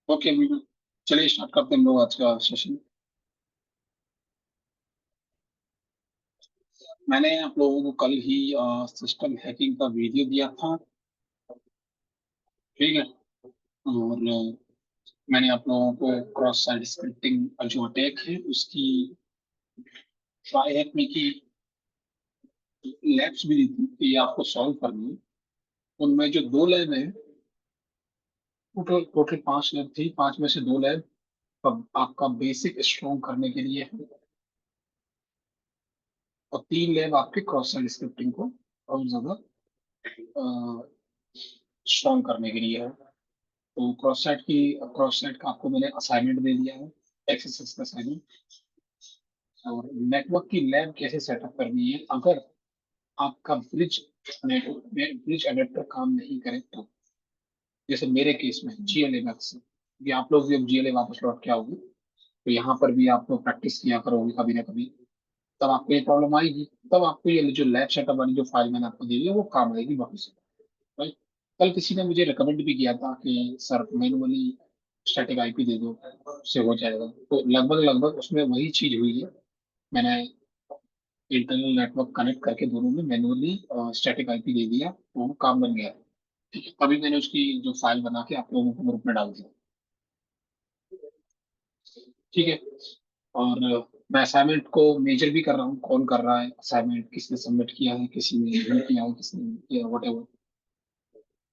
Okay बिल्कुल। चलिए start करते हैं हम लोग आज का सेशन। मैंने आप लोगों को कल ही सिस्टम हैकिंग का वीडियो दिया था। ठीक है। और मैंने आप लोगों को क्रॉस साइट स्क्रिप्टिंग का जो अटैक है उसकी ट्राई हैक में की लैब्स भी दी थी कि ये आपको सॉल्व करनी है। उनमें जो दो लैब है, टोटल टोटल 5 लैब थी, 5 में से 2 लैब अब आपका बेसिक स्ट्रॉन्ग करने के लिए है, और 3 लैब आपके क्रॉस साइट स्क्रिप्टिंग को और ज्यादा स्ट्रॉन्ग करने के लिए है। तो क्रॉस साइट का आपको मैंने असाइनमेंट दे दिया है, एक्सरसाइज का असाइनमेंट। और नेटवर्क की लैब कैसे सेटअप करनी है अगर आपका ब्रिज नेटवर्क में ब्रिज अडेप्टर काम नहीं करे तो। जैसे मेरे केस में जीएलए मैक्स, ये आप लोग भी अब जीएलए वापस लौट के आओगे तो यहाँ पर भी आप लोग प्रैक्टिस किया करोगे कभी ना कभी, तब आपको ये प्रॉब्लम आएगी। तब आपको ये जो लैब सेटअप वाली जो फाइल मैंने आपको दी है वो काम आएगी वापस। राइट। कल किसी ने मुझे रिकमेंड भी किया था कि सर मैनुअली स्टैटिक आईपी दे दो, उससे हो जाएगा। तो लगभग लगभग उसमें वही चीज हुई है। मैंने इंटरनल नेटवर्क कनेक्ट करके दोनों में मैनुअली स्टैटिक आईपी दे दिया तो वो काम बन गया। ठीक है, अभी मैंने उसकी जो फाइल बना के आप लोगों को ग्रुप में डाल दिया। ठीक है। और मैं असाइनमेंट को मेजर भी कर रहा हूँ, कौन कर रहा है असाइनमेंट, किसने सबमिट किया है, किसी ने नहीं किया है, किसने नहीं किया, वट।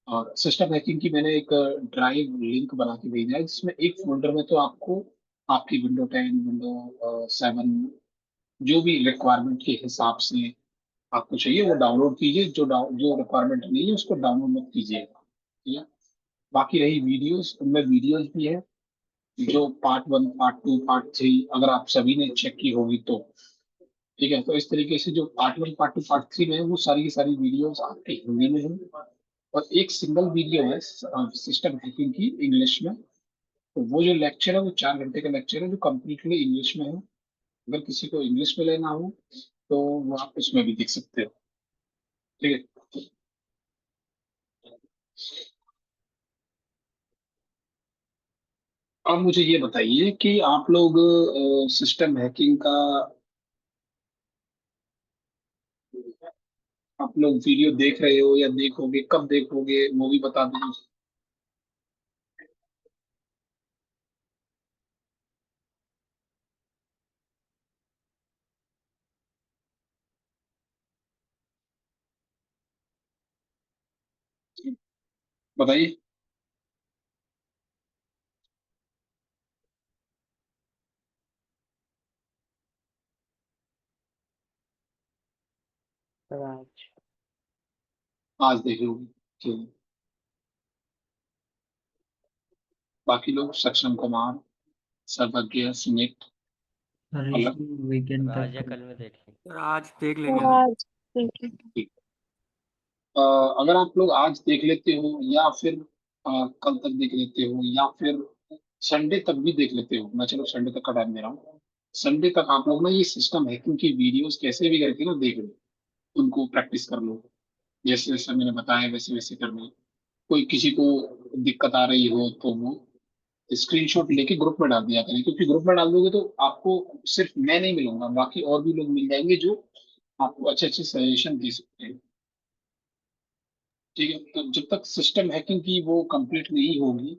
और सिस्टम हैकिंग की मैंने एक ड्राइव लिंक बना के भेजा है जिसमें एक फोल्डर में तो आपको आपकी विंडो 10, विंडो 7 जो भी रिक्वायरमेंट के हिसाब से आपको चाहिए वो डाउनलोड कीजिए। जो रिक्वायरमेंट नहीं है उसको डाउनलोड मत कीजिएगा। ठीक है। बाकी रही वीडियोस, उनमें वीडियोस भी है, जो पार्ट 1, पार्ट 2, पार्ट 3 अगर आप सभी ने चेक की होगी तो। ठीक है। तो इस तरीके से जो पार्ट 1, पार्ट 2, पार्ट 3 में है वो सारी की सारी वीडियोस आपकी हिंदी में है, और एक सिंगल वीडियो है सिस्टम हैकिंग की इंग्लिश में। तो वो जो लेक्चर है वो 4 घंटे का लेक्चर है जो कम्प्लीटली इंग्लिश में है। अगर किसी को इंग्लिश में लेना हो तो वो आप उसमें भी देख सकते हो। ठीक है। अब मुझे ये बताइए कि आप लोग सिस्टम हैकिंग का आप लोग वीडियो देख रहे हो या देखोगे, कब देखोगे वो भी बता दें। बताइए। राज। आज देख लोगे। ठीक है। बाकी लोग सक्षम कुमार, सर्वज्ञ, सुमित, अलग। ऋषि वीकेंड राज या तक। कल में देख लेंगे। सर आज देख लेंगे सर। आज ठीक है। ठीक। अगर आप लोग आज देख लेते हो या फिर कल तक देख लेते हो या फिर संडे तक भी देख लेते हो, मैं चलो संडे तक का टाइम दे रहा हूँ। संडे तक आप लोग ना ये सिस्टम हैकिंग की वीडियोस कैसे भी करके ना देख लो, उनको प्रैक्टिस कर लो। जैसे जैसे मैंने बताया वैसे वैसे कर लो। कोई किसी को दिक्कत आ रही हो तो वो स्क्रीनशॉट लेके ग्रुप में डाल दिया करें, क्योंकि ग्रुप में डाल दोगे तो आपको सिर्फ मैं नहीं मिलूंगा, बाकी और भी लोग मिल जाएंगे जो आपको अच्छे अच्छे सजेशन दे सकते हैं। ठीक है। तो जब तक सिस्टम हैकिंग की वो कंप्लीट नहीं होगी,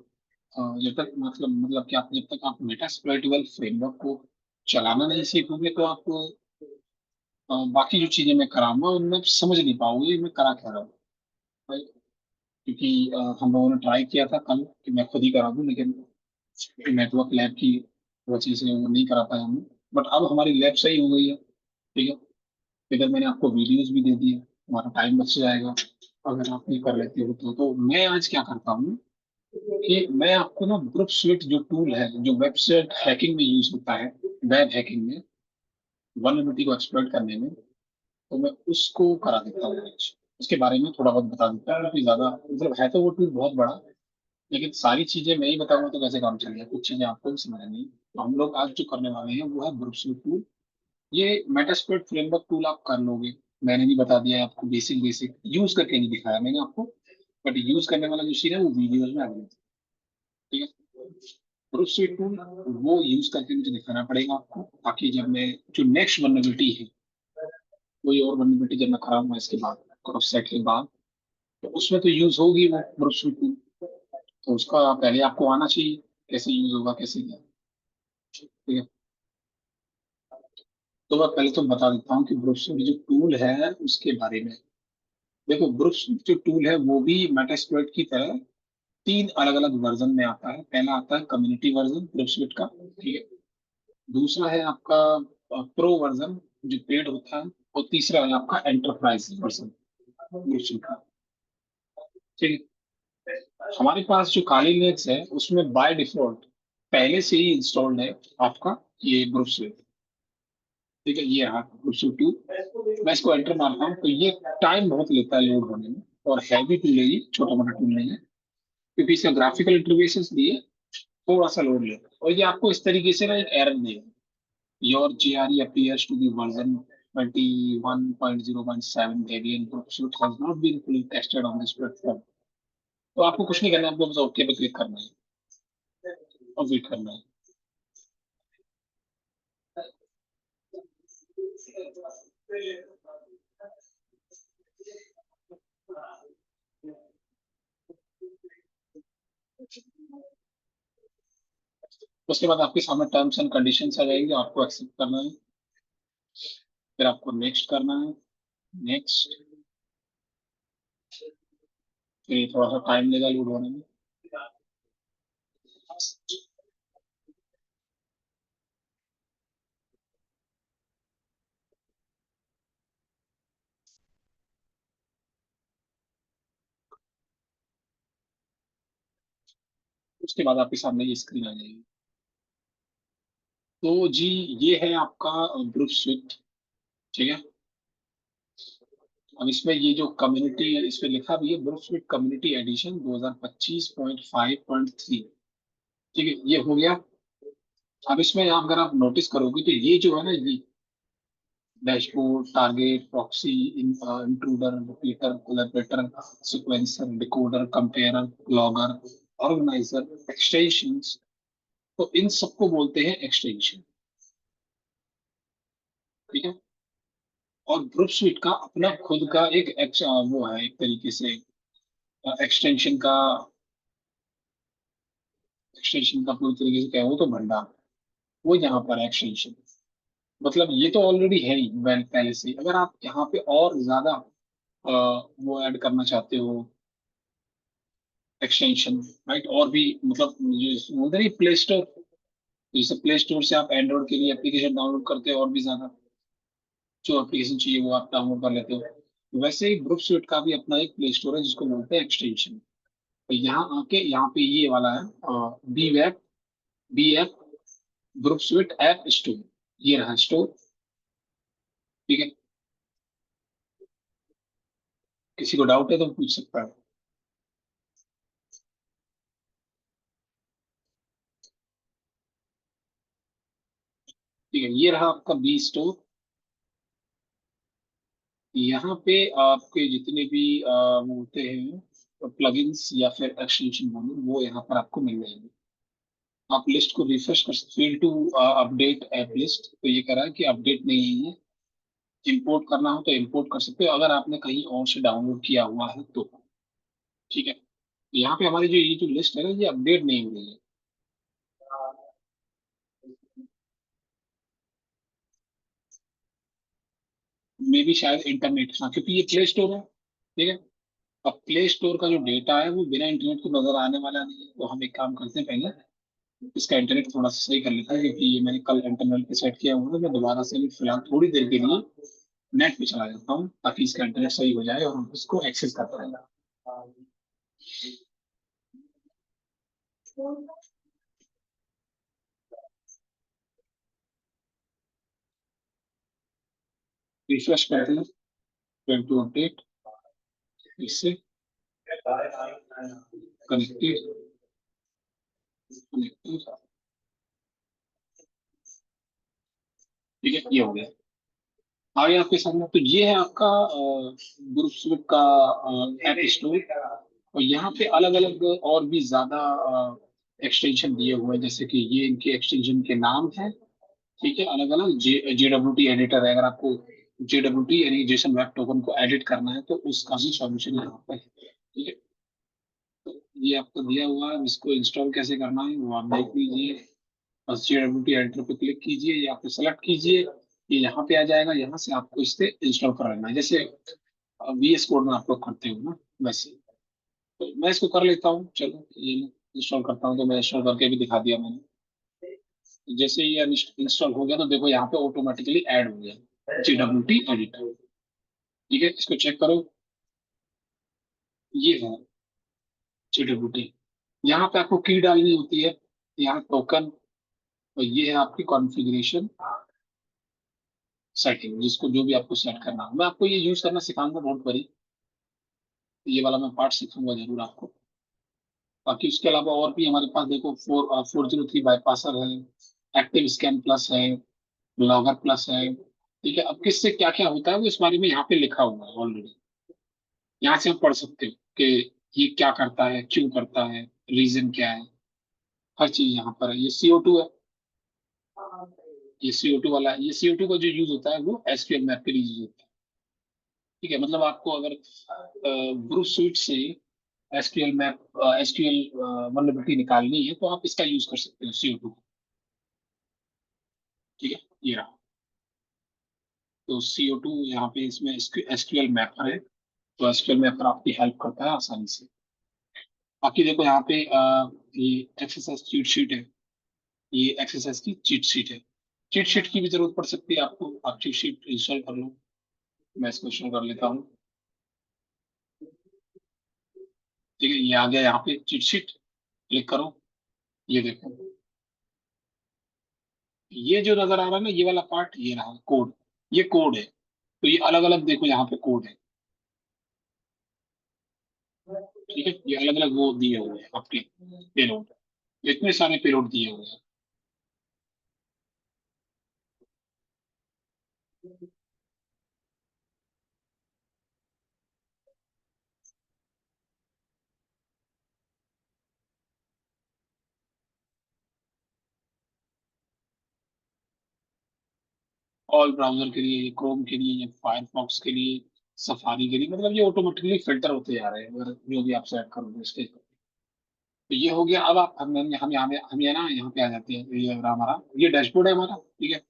जब तक मतलब कि आप जब तक आप मेटास्प्लॉइटेबल फ्रेमवर्क को चलाना नहीं सीखोगे तो आप बाकी जो चीजें मैं कराऊंगा उनमें आप समझ नहीं पाओगे मैं करा क्या रहा हूँ। right? क्योंकि हम लोगों ने ट्राई किया था कल कि मैं खुद ही करा दूं, लेकिन नेटवर्क लैब की वजह से वो नहीं करा पाया हमें। बट अब हमारी लैब सही हो गई है। ठीक है। इधर मैंने आपको वीडियोस भी दे दिए, हमारा टाइम बच जाएगा अगर आप ये कर लेते हो तो मैं आज क्या करता हूँ कि मैं आपको ना ग्रुप स्विट जो टूल है जो वेबसाइट हैकिंग में यूज होता है, वेब हैकिंग में वल्नरेबिलिटी को एक्सप्लॉइट करने में, तो मैं उसको करा देता हूँ आज। उसके बारे में थोड़ा बहुत बता देता हूँ, क्योंकि ज्यादा मतलब है तो वो टूल बहुत बड़ा, लेकिन सारी चीजें मैं ही बताऊंगा तो कैसे काम चलेगा, कुछ चीजें आपको भी समझ नहीं। तो हम लोग आज जो करने वाले हैं वो है ग्रुप स्विट टूल। ये मेटास्प्लॉइट फ्रेमवर्क टूल आप कर लोगे। मैंने भी बता दिया है आपको, बेसिक बेसिक यूज करके नहीं दिखाया मैंने आपको, बट यूज करने वाला जो सीन है वो वीडियोज में अवेलेबल है। ठीक है। ग्रुप स्वीट टूल वो यूज करके मुझे दिखाना पड़ेगा आपको, ताकि जब मैं जो नेक्स्ट वनरेबिलिटी है, कोई और वनरेबिलिटी जब मैं कराऊंगा इसके बाद, क्रॉस सेट के बाद, तो उसमें तो यूज होगी वो ग्रुप स्वीट टूल। तो उसका पहले आपको आना चाहिए कैसे यूज होगा, कैसे क्या। ठीक है, तो मैं पहले तो बता देता हूँ कि ग्रुप स्वीट जो टूल है उसके बारे में। देखो, ग्रुप स्वीट जो टूल है वो भी मेटास्प्लॉइट की तरह तीन अलग अलग वर्जन में आता है। पहला आता है कम्युनिटी वर्जन ग्रुप स्वीट का, ठीक है। दूसरा है आपका प्रो वर्जन जो पेड होता है। और तीसरा है आपका एंटरप्राइज वर्जन ग्रुप स्वीट का, ठीक है। हमारे पास जो काली लिनक्स है उसमें बाय डिफॉल्ट पहले से ही इंस्टॉल्ड है आपका ये ग्रुप स्वीट, ठीक है। ये रहा ग्रुप स्वीट टू। मैं इसको एंटर मारता हूँ तो ये टाइम बहुत लेता है लोड होने में, और हैवी टूल है ये, छोटा मोटा टूल नहीं है, क्योंकि इसका ग्राफिकल इंटरफेसेस दिए थोड़ा सा लोड लेता है। और ये आपको इस तरीके से ना एक एरर देगा, your GRE appears to be version 21.0.7 Debian Pursuit has not been fully tested on this platform। तो आपको कुछ नहीं करना है, आपको बस ओके पे क्लिक करना है और वेट करना है। उसके बाद आपके सामने टर्म्स एंड कंडीशंस आ जाएंगे, आपको एक्सेप्ट करना है, फिर आपको नेक्स्ट करना है, नेक्स्ट। फिर ये थोड़ा सा टाइम लेगा लोड होने में। उसके बाद आपके सामने ये स्क्रीन आ जाएगी। तो जी, ये है आपका ग्रुप स्विफ्ट, ठीक है। अब इसमें ये जो कम्युनिटी इस पे लिखा भी है, ग्रुप स्विफ्ट कम्युनिटी एडिशन 2025.5.3, ठीक है, ये हो गया। अब इसमें अगर आप नोटिस करोगे तो ये जो है ना, ये dashboard, target, proxy, intruder, repeater, collaborator, sequencer, decoder, comparer, logger, organizer, extensions, तो इन सबको बोलते हैं एक्सटेंशन, ठीक है। और ग्रुप स्विफ्ट का अपना खुद का एक वो है, एक तरीके से एक्सटेंशन का, एक्सटेंशन का पूरी तरीके से क्या हो तो भंडार, वो यहाँ पर है एक्सटेंशन। मतलब ये तो ऑलरेडी है ही पहले से ही। अगर आप यहाँ पे और ज्यादा वो ऐड करना चाहते हो एक्सटेंशन, राइट, और भी मतलब जो बोलते हैं प्ले स्टोर, जैसे प्ले स्टोर से आप एंड्रॉइड के लिए एप्लीकेशन डाउनलोड करते हो, और भी ज्यादा जो एप्लीकेशन चाहिए वो आप डाउनलोड कर लेते हो, वैसे ही ग्रुप स्विफ्ट का भी अपना एक प्ले स्टोर है जिसको बोलते हैं एक्सटेंशन। तो यहाँ आके यहाँ पे ये वाला है B web, B app, group swift app store, ये रहा स्टोर, ठीक है। किसी को डाउट है तो पूछ सकता है। ठीक है, ये रहा आपका बी स्टोर। यहाँ पे आपके जितने भी वो होते हैं प्लगइन्स या फिर एक्सटेंशन बोलो, वो यहाँ पर आपको मिल जाएंगे। आप लिस्ट को रिफ्रेश कर सकते हो टू अपडेट ऐप लिस्ट, तो ये कह रहा है कि अपडेट नहीं है। इंपोर्ट करना हो तो इंपोर्ट कर सकते हो, अगर आपने कहीं और से डाउनलोड किया हुआ है तो, ठीक है। यहाँ पे हमारी जो ये जो लिस्ट है ना, ये अपडेट नहीं हो रही है। मे भी शायद इंटरनेट, हाँ, क्योंकि ये प्ले स्टोर है, ठीक है। अब प्ले स्टोर का जो डेटा है वो बिना इंटरनेट के नजर आने वाला नहीं है, तो हम एक काम करते हैं, पहले इसका इंटरनेट थोड़ा सा सही कर लेता है, क्योंकि ये मैंने कल इंटरनेट पे सेट किया हुआ है। मैं दोबारा से फिलहाल थोड़ी देर के लिए नेट पे चला जाता हूँ, ताकि इसका इंटरनेट सही हो जाए और हम इसको एक्सेस कर पाए। रिफ्रेश करते हैं, ट्राई टू अपडेट, इससे कनेक्टेड, कनेक्टेड, ठीक है, ये हो गया। आगे आपके सामने तो ये है आपका ग्रुप का ऐप स्टोर। और यहाँ पे अलग अलग और भी ज्यादा एक्सटेंशन दिए हुए हैं, जैसे कि ये इनके एक्सटेंशन के नाम है। ठीक है, अलग अलग JWT एडिटर है, अगर आपको JWT यानी जेसन वेब टोकन को एडिट करना है तो उसका भी सॉल्यूशन यहाँ पे है। ठीक है, तो ये आपको दिया हुआ है, इसको इंस्टॉल कैसे करना है वो आप देख लीजिए। बस JWT एडिटर पे क्लिक कीजिए या फिर सेलेक्ट कीजिए, ये यहाँ पे आ जाएगा, यहाँ से आपको इसे इंस्टॉल कर लेना है, जैसे VS कोड में आप लोग करते हो ना वैसे। तो मैं इसको कर लेता हूँ, चलो ये इंस्टॉल करता हूँ, तो मैं इंस्टॉल करके भी दिखा दिया मैंने। जैसे ये इंस्टॉल हो गया तो देखो यहाँ पे ऑटोमेटिकली ऐड हो गया JWT एडिटर। ठीक है, इसको चेक करो, ये है JWT। यहाँ पे आपको की डालनी होती है, यहाँ टोकन, और ये है आपकी कॉन्फ़िगरेशन सेटिंग, जिसको जो भी आपको सेट करना है। मैं आपको ये यूज करना सिखाऊंगा, डोंट वरी, ये वाला मैं पार्ट सिखाऊंगा जरूर आपको। बाकी उसके अलावा और भी हमारे पास देखो 403 बाईपासर है, एक्टिव स्कैन प्लस है, लॉगर प्लस है। ठीक है, अब किससे क्या क्या होता है वो इस बारे में यहाँ पे लिखा हुआ है ऑलरेडी, यहाँ से आप पढ़ सकते हो कि ये क्या करता है, क्यों करता है, रीजन क्या है, हर चीज यहाँ पर है। ये CO2 है, ये CO2 वाला है। ये CO2 का जो यूज होता है वो SQL मैप के लिए यूज होता है। ठीक है, मतलब आपको अगर ग्रुप स्वीट से SQL वल्नरेबिलिटी निकालनी है तो आप इसका यूज कर सकते हो, CO2। ठीक है, ये रहा। तो CO2 यहाँ पे इसमें SQL मैपर है, तो SQL मैपर आपकी हेल्प करता है आसानी से। बाकी देखो यहाँ पे ये एक्सरसाइज चीट शीट है, ये एक्सरसाइज की चीट शीट है। चीट शीट की भी जरूरत पड़ सकती है आपको, आप चीट शीट इंस्टॉल कर लो। मैं इसको इंस्टॉल कर लेता हूँ। ठीक है, ये आ गया यहाँ पे चीट शीट, क्लिक करो, ये देखो, ये जो नजर आ रहा है ना ये वाला पार्ट, ये रहा कोड, ये कोड है। तो ये अलग अलग देखो यहाँ पे कोड है। ठीक है, ये अलग अलग वो दिए हुए हैं आपके पेलोड, इतने सारे पेलोड दिए हुए हैं। ऑल ब्राउजर के लिए, ये क्रोम के लिए, ये फायरफॉक्स के लिए, सफारी के लिए, मतलब ये ऑटोमेटिकली फिल्टर होते जा रहे हैं अगर जो भी आप सेट करोगे इसके। तो ये हो गया। अब आप हम यहाँ हम ये ना यहाँ पे आ जाते हैं, ये रहा हमारा, ये डैशबोर्ड है हमारा। ठीक है,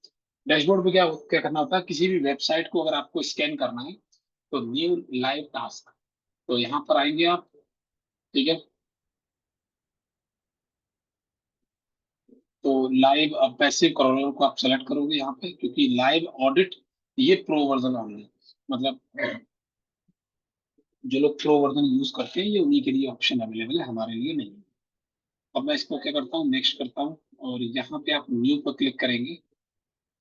डैशबोर्ड पे क्या क्या करना होता है, किसी भी वेबसाइट को अगर आपको स्कैन करना है तो न्यू लाइव टास्क, तो यहाँ पर आएंगे आप। ठीक है, तो लाइव पैसिव क्रॉलर को आप सेलेक्ट करोगे यहाँ पे, क्योंकि लाइव ऑडिट ये प्रो वर्जन ऑनली, मतलब जो लोग प्रो वर्जन यूज करते हैं ये उन्हीं के लिए ऑप्शन अवेलेबल है, हमारे लिए नहीं। अब मैं इसको क्या करता हूँ, नेक्स्ट करता हूँ, और यहाँ पे आप न्यू पर क्लिक करेंगे।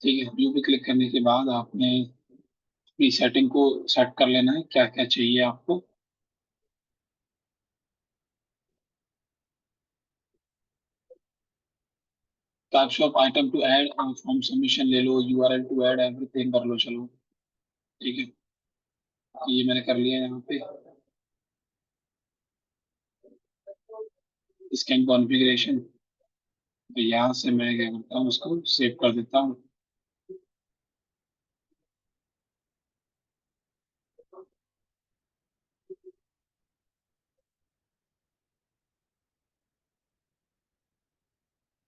ठीक है, न्यू पे क्लिक करने के बाद आपने अपनी सेटिंग को सेट कर लेना है, क्या क्या चाहिए आपको। Types of item to add, form submission ले लो, URL टू ऐड, एवरीथिंग कर लो, चलो। ठीक है, ये मैंने कर लिया यहाँ पे। स्कैन कॉन्फ़िगरेशन, तो यहाँ से मैं क्या करता हूँ, उसको सेव कर देता हूँ।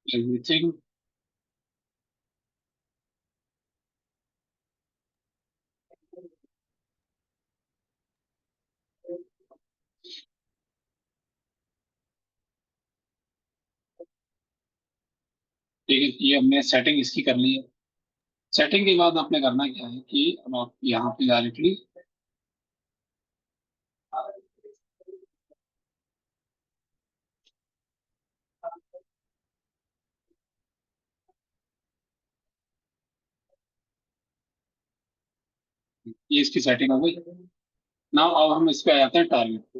एवरीथिंग, ठीक है, ये हमने सेटिंग इसकी कर ली है। सेटिंग के बाद आपने करना क्या है कि अब आप यहाँ पे डायरेक्टली, ये इसकी सेटिंग हो गई ना। अब हम इस पे आ जाते हैं टारगेट पे।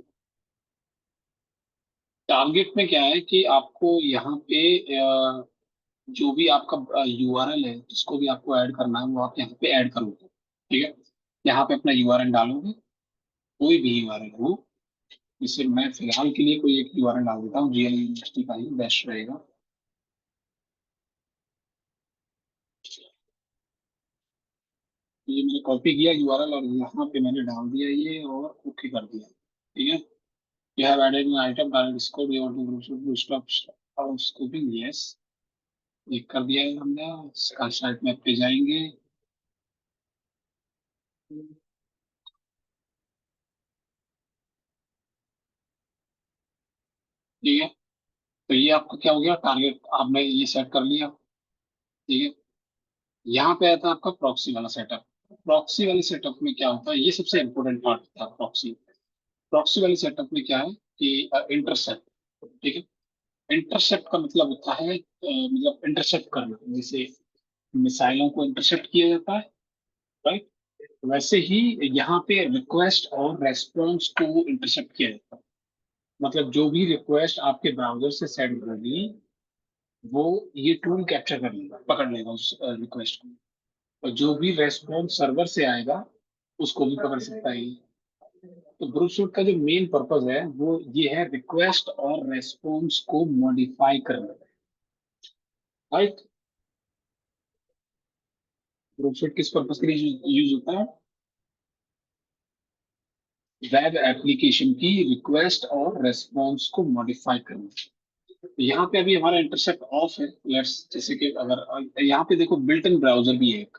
टारगेट में क्या है कि आपको यहाँ पे जो भी आपका URL है, जिसको भी आपको ऐड करना है वो आप यहाँ पे ऐड करोगे। ठीक है, यहाँ पे अपना URL डालोगे, कोई भी URL हो, इसे मैं फिलहाल के लिए कोई एक यूआरएल डाल देता हूँ, जीएल यूनिवर्सिटी का ही बेस्ट रहेगा। तो ये मैंने कॉपी किया यूआरएल और यहाँ पे मैंने डाल दिया ये और ओके कर दिया। ठीक है, you have added an item direct scope, you want to stop scoping, yes, ये कर दिया है हमने। इसका साइट मैप पे जाएंगे। ठीक है, तो ये आपका क्या हो गया, टारगेट आपने ये सेट कर लिया। ठीक है, यहाँ पे आता है आपका प्रॉक्सी वाला सेटअप। प्रॉक्सी वाले सेटअप में क्या होता है, ये सबसे इंपॉर्टेंट पार्ट होता है प्रॉक्सी। प्रॉक्सी वाले सेटअप में क्या है कि इंटरसेप्ट। ठीक है, इंटरसेप्ट का मतलब होता है मतलब इंटरसेप्ट करना, जैसे मिसाइलों को इंटरसेप्ट किया जाता है, राइट, वैसे ही यहाँ पे रिक्वेस्ट और रेस्पॉन्स को इंटरसेप्ट किया जाता है। मतलब जो भी रिक्वेस्ट आपके ब्राउजर से सेंड होगी, वो ये टूल कैप्चर कर लेगा, पकड़ लेगा उस रिक्वेस्ट को, और जो भी रेस्पॉन्स सर्वर से आएगा उसको भी पकड़ सकता है ये। तो ग्रुप शूट का जो मेन पर्पज है वो ये है, रिक्वेस्ट और रेस्पॉन्स को मॉडिफाई करना, राइट। ग्रुप शूट किस पर्पज के लिए यूज होता है, वेब एप्लीकेशन की रिक्वेस्ट और रेस्पॉन्स को मॉडिफाई करना। यहाँ पे अभी हमारा इंटरसेप्ट ऑफ है, लेट्स, जैसे कि अगर यहाँ पे देखो बिल्ट इन ब्राउजर भी है एक,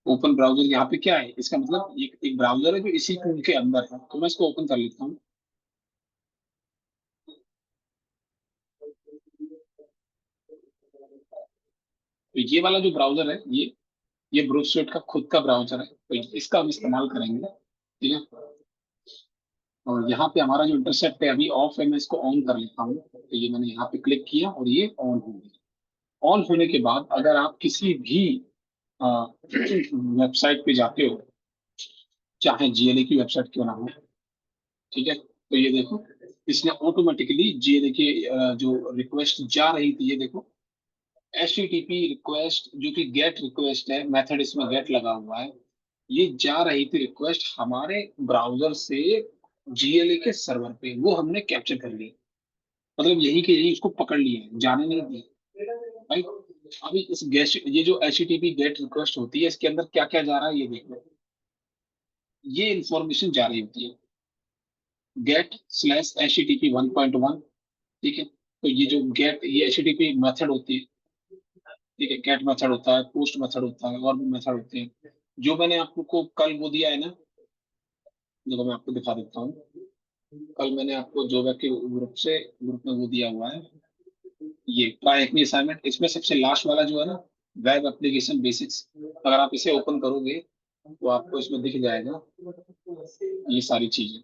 ओपन ब्राउजर। यहाँ पे क्या है, इसका मतलब एक ब्राउजर है जो इसी टूल के अंदर है, तो मैं इसको ओपन कर लेता हूँ। तो ये वाला जो ब्राउजर है, ये ब्रूस्वेट का खुद का ब्राउजर है, तो इसका हम इस्तेमाल करेंगे। ठीक है, और यहाँ पे हमारा जो इंटरसेप्ट है अभी ऑफ है, मैं इसको ऑन कर लेता हूँ। तो ये मैंने यहाँ पे क्लिक किया और ये ऑन हो गया। ऑन होने के बाद अगर आप किसी भी वेबसाइट पे जाते हो, चाहे जीएलए की वेबसाइट क्यों ना हो, ठीक है, तो ये देखो, इसने ऑटोमेटिकली जीएलए के जो रिक्वेस्ट जा रही थी, ये देखो, एचटीटीपी रिक्वेस्ट जो कि गेट रिक्वेस्ट है, मेथड इसमें गेट लगा हुआ है, ये जा रही थी रिक्वेस्ट हमारे ब्राउजर से जीएलए के सर्वर पे, वो हमने कैप्चर कर ली। मतलब यही के यही इसको पकड़ लिया है, जाने नहीं दी, राइट। अभी इस गेट, ये जो एचटीटीपी गेट रिक्वेस्ट होती है, इसके अंदर क्या क्या जा रहा है ये देखो, ये इंफॉर्मेशन जा रही होती है, गेट स्लैश एचटीटीपी 1.1। ठीक है, तो ये जो गेट, ये एचटीटीपी मेथड होती है। ठीक है, गेट मेथड होता है, पोस्ट मेथड होता है, और भी मेथड होते हैं। जो मैंने आपको कल वो दिया है ना, देखो मैं आपको दिखा देता हूँ। कल मैंने आपको जोगा के ग्रुप में वो दिया हुआ है, ये ट्राई एक्नी असाइनमेंट। इसमें सबसे लास्ट वाला जो है ना, वेब एप्लीकेशन बेसिक्स, अगर आप इसे ओपन करोगे तो आपको इसमें दिख जाएगा ये सारी चीजें।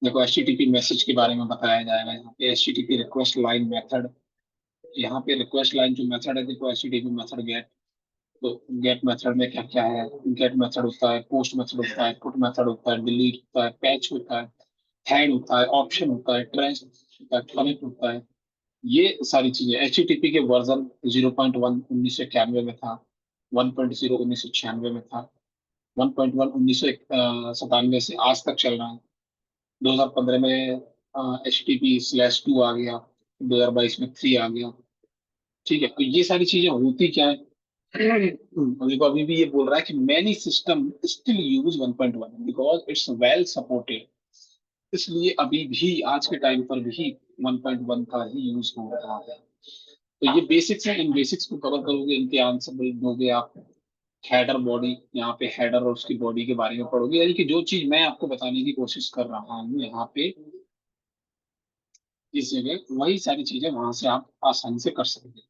देखो, एचटीटीपी मैसेज के बारे में बताया जाएगा यहाँ पे, एचटीटीपी रिक्वेस्ट लाइन मेथड। यहाँ पे रिक्वेस्ट लाइन जो मेथड है, देखो एचटीटीपी मेथड गेट। तो गेट मेथड में क्या क्या है, गेट मेथड होता है, पोस्ट मेथड होता है, पुट मेथड होता है, डिलीट होता है, पैच होता है, हेड होता है, ऑप्शन होता है, ट्रेस होता है, कनेक्ट होता है। ये सारी चीजें एचटीटीपी के वर्जन 0.1 1991 में था, 1.0 1996 में था, 1.1 1997 से आज तक चल रहा है। 2015 में HTTP/2 आ गया, 2022 में 3 आ गया। ठीक है, तो ये सारी चीजें होती क्या है। और देखो अभी भी ये बोल रहा है कि many system still use 1.1 because it's well supported. इसलिए अभी भी आज के टाइम पर भी 1.1 का ही यूज हो रहा है। तो ये बेसिक्स है, इन बेसिक्स को कवर करोगे, इनके आंसर दोगे आप। हेडर बॉडी, यहाँ पे हेडर और उसकी बॉडी के बारे में पढ़ोगे, यानी कि जो चीज मैं आपको बताने की कोशिश कर रहा हूँ यहाँ पे इस जगह, वही सारी चीजें वहां से आप आसानी से कर सकते हैं।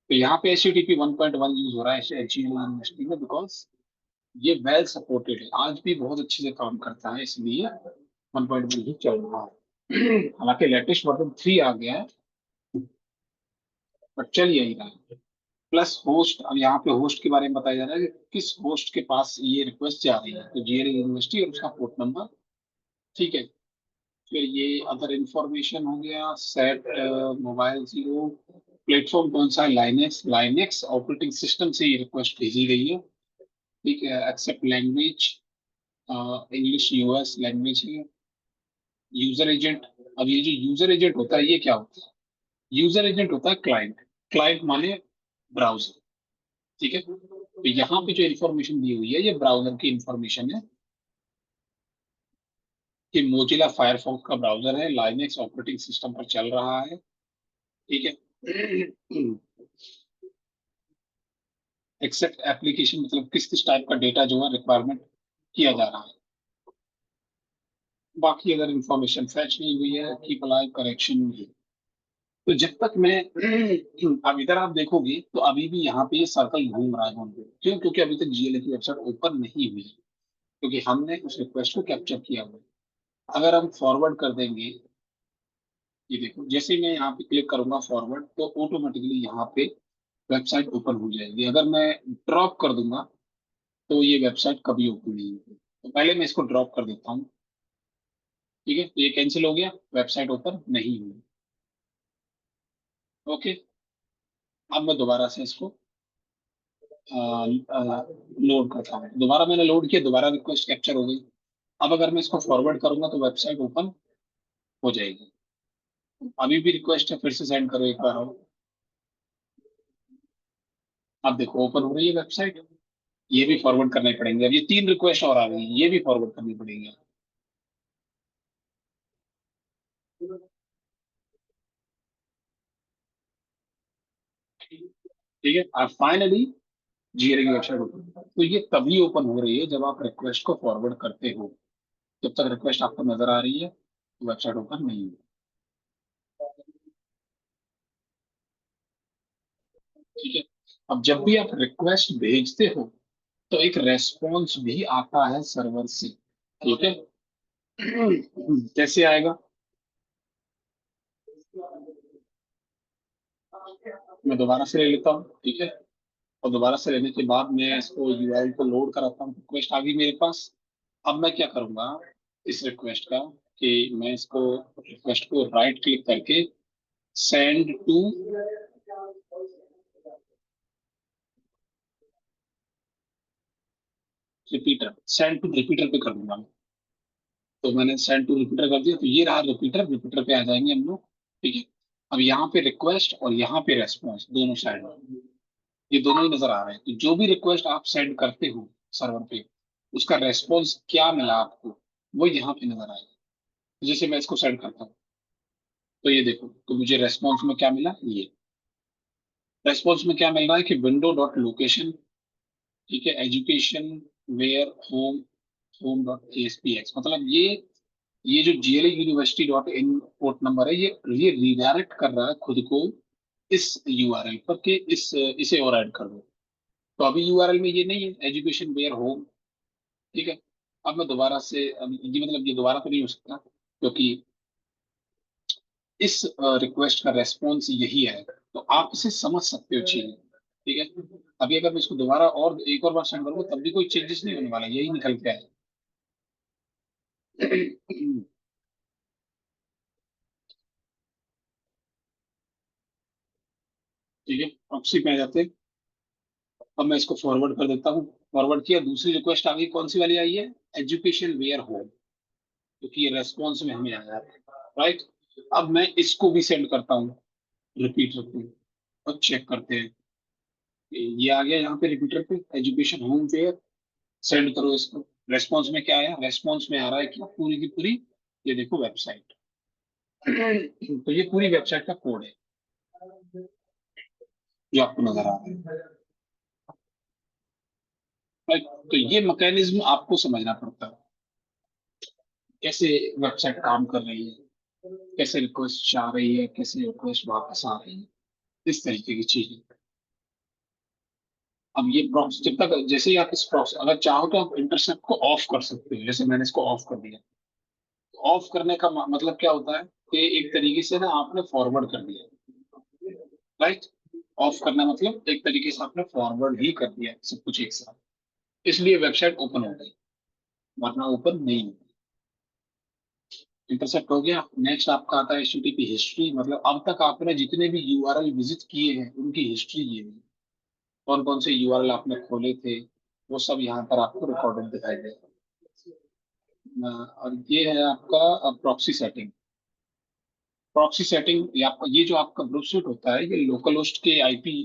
तो यहाँ पे HTTP 1.1 यूज हो रहा है एचईएल यूनिवर्सिटी में, बिकॉज ये वेल सपोर्टेड है, आज भी बहुत अच्छे से काम करता है, इसलिए 1.1 ही चल रहा है। हालांकि लेटेस्ट वर्जन 3 आ गया है, बट चल यही रहा है। प्लस होस्ट, अब यहाँ पे होस्ट के बारे में बताया जा रहा है कि किस होस्ट के पास ये रिक्वेस्ट जा रही है, तो जीएल यूनिवर्सिटी और उसका पोर्ट नंबर। ठीक है, फिर ये अदर इंफॉर्मेशन हो गया, सेट मोबाइल जीरो, प्लेटफॉर्म कौन सा है, लाइनेक्स, ऑपरेटिंग सिस्टम से ये रिक्वेस्ट भेजी गई है। ठीक है, accept language, English US language है। User agent. अब ये जो यूजर एजेंट होता है ये क्या होता है? यूजर एजेंट होता है क्लाइंट। क्लाइंट माने ब्राउजर। ठीक है, तो यहाँ पे जो इन्फॉर्मेशन दी हुई है ये ब्राउजर की इंफॉर्मेशन है कि मोजिला फायरफॉक्स का ब्राउजर है, लाइनेक्स ऑपरेटिंग सिस्टम पर चल रहा है। ठीक है। एक्सेप्ट एप्लीकेशन मतलब किस किस टाइप का डेटा जो है रिक्वायरमेंट किया जा रहा है। बाकी अगर इंफॉर्मेशन फैच नहीं हुई है कीप अलाइव करेक्शन नहीं। तो जब तक मैं अब इधर आप देखोगे तो अभी भी यहाँ पे ये सर्कल घूम रहा है वहाँ पे। क्यों? क्योंकि अभी तक जीएलए की वेबसाइट ओपन नहीं हुई है, क्योंकि हमने उस रिक्वेस्ट को कैप्चर किया हुआ है। अगर हम फॉरवर्ड कर देंगे, ये देखो जैसे ही मैं यहाँ पे क्लिक करूंगा फॉरवर्ड तो ऑटोमेटिकली यहाँ पे वेबसाइट ओपन हो जाएगी। अगर मैं ड्रॉप कर दूंगा तो ये वेबसाइट कभी ओपन नहीं होगी। तो पहले मैं इसको ड्रॉप कर देता हूँ। ठीक है, तो ये कैंसिल हो गया, वेबसाइट ओपन नहीं हुई। ओके, अब मैं दोबारा से इसको लोड करता हूँ। दोबारा मैंने लोड किया, दोबारा रिक्वेस्ट कैप्चर हो गई। अब अगर मैं इसको फॉरवर्ड करूंगा तो वेबसाइट ओपन हो जाएगी। अभी भी रिक्वेस्ट है, फिर से सेंड करो एक बार और। अब देखो ओपन हो रही है वेबसाइट। ये भी फॉरवर्ड करने पड़ेंगे। अब ये तीन रिक्वेस्ट और आ गई, ये भी फॉरवर्ड करनी पड़ेगी। ठीक है, अब फाइनली जीआरई की वेबसाइट ओपन। तो ये तभी ओपन हो रही है जब आप रिक्वेस्ट को फॉरवर्ड करते हो। जब तक रिक्वेस्ट आपको नजर आ रही है तो वेबसाइट ओपन नहीं है। ठीक है, अब जब भी आप रिक्वेस्ट भेजते हो तो एक रेस्पॉन्स भी आता है सर्वर से। ठीक है। कैसे आएगा? मैं दोबारा से ले लेता हूँ। ठीक है, और दोबारा से लेने के बाद मैं इसको यूआरएल को लोड कराता हूँ। रिक्वेस्ट आ गई मेरे पास। अब मैं क्या करूंगा इस रिक्वेस्ट का, कि मैं इसको रिक्वेस्ट को राइट क्लिक करके send to repeater, send to repeater पे कर दूंगा। तो मैंने सेंड टू रिपीटर कर दिया, तो ये रहा रिपीटर। रिपीटर पे आ जाएंगे हम लोग। ठीक है, अब यहाँ पे रिक्वेस्ट और यहाँ पे रेस्पॉन्स दोनों साइड में ये दोनों ही नजर आ रहे हैं। तो जो भी रिक्वेस्ट आप सेंड करते हो सर्वर पे, उसका रेस्पॉन्स क्या मिला आपको वो यहाँ पे नजर आएगा। तो जैसे मैं इसको सेंड करता हूँ तो ये देखो, तो मुझे रेस्पॉन्स में क्या मिला, ये रेस्पॉन्स में क्या मिल रहा है कि विंडो डॉट लोकेशन। ठीक है, education where home, home dot ASPX मतलब ये जो GLE university dot in port number है, ये रिडायरेक्ट कर रहा है खुद को इस यूआरएल पर कि इसे और ऐड कर दो। तो अभी यूआरएल में ये नहीं है एजुकेशन वेयर होम। ठीक है, अब मैं दोबारा से, अब ये मतलब ये दोबारा तो नहीं हो सकता क्योंकि इस रिक्वेस्ट का रेस्पॉन्स यही है। तो आप इसे समझ सकते हो चीजें। ठीक है, अभी अगर मैं इसको दोबारा और एक और बार सेंड करूंगा तब भी कोई चेंजेस नहीं होने वाला, यही निकल के आए। ठीक है, प्रॉक्सी पे आ जाते हैं। अब मैं इसको फॉरवर्ड कर देता हूँ। फॉरवर्ड किया, दूसरी रिक्वेस्ट आ गई, कौन सी वाली आई है? एजुकेशन वेयर होम, क्योंकि ये रेस्पॉन्स में हमें आया है। राइट, अब मैं इसको भी सेंड करता हूँ रिपीट रखते हैं और चेक करते हैं। ये आ गया यहाँ पे रिपीटर पे एजुकेशन होम वेयर। सेंड करो इसको। रेस्पॉन्स में क्या आया? रेस्पॉन्स में आ रहा है कि पूरी की पूरी, ये देखो वेबसाइट। तो ये पूरी वेबसाइट का कोड है जो आपको नजर आ रहा है। Right? तो ये मैकेनिज्म आपको समझना पड़ता है, कैसे वेबसाइट काम कर रही है, कैसे रिक्वेस्ट आ रही है, कैसे रिक्वेस्ट वापस आ रही है, इस तरीके की चीजें। अब ये प्रॉक्सी जब तक, जैसे ही आप इस प्रॉक्सी अगर चाहो तो आप इंटरसेप्ट को ऑफ कर सकते हो। जैसे मैंने इसको ऑफ कर दिया। ऑफ करने का मतलब क्या होता है कि एक तरीके से ना आपने फॉरवर्ड कर दिया। राइट, ऑफ करना मतलब एक तरीके से आपने फॉरवर्ड ही कर दिया सब कुछ एक साथ, इसलिए वेबसाइट ओपन हो गई, वरना ओपन नहीं होगी। इंटरसेप्ट हो गया। नेक्स्ट आपका आता है एचटीटीपी हिस्ट्री, मतलब अब तक आपने जितने भी यूआरएल विजिट किए हैं उनकी हिस्ट्री ये है। कौन कौन से यूआरएल आपने खोले थे वो सब यहाँ पर आपको रिकॉर्डेड दिखाई देगा। और ये है आपका प्रॉक्सी सेटिंग। प्रॉक्सी सेटिंग ये जो आपका ग्रुप सूट होता है, ये लोकल होस्ट के आईपी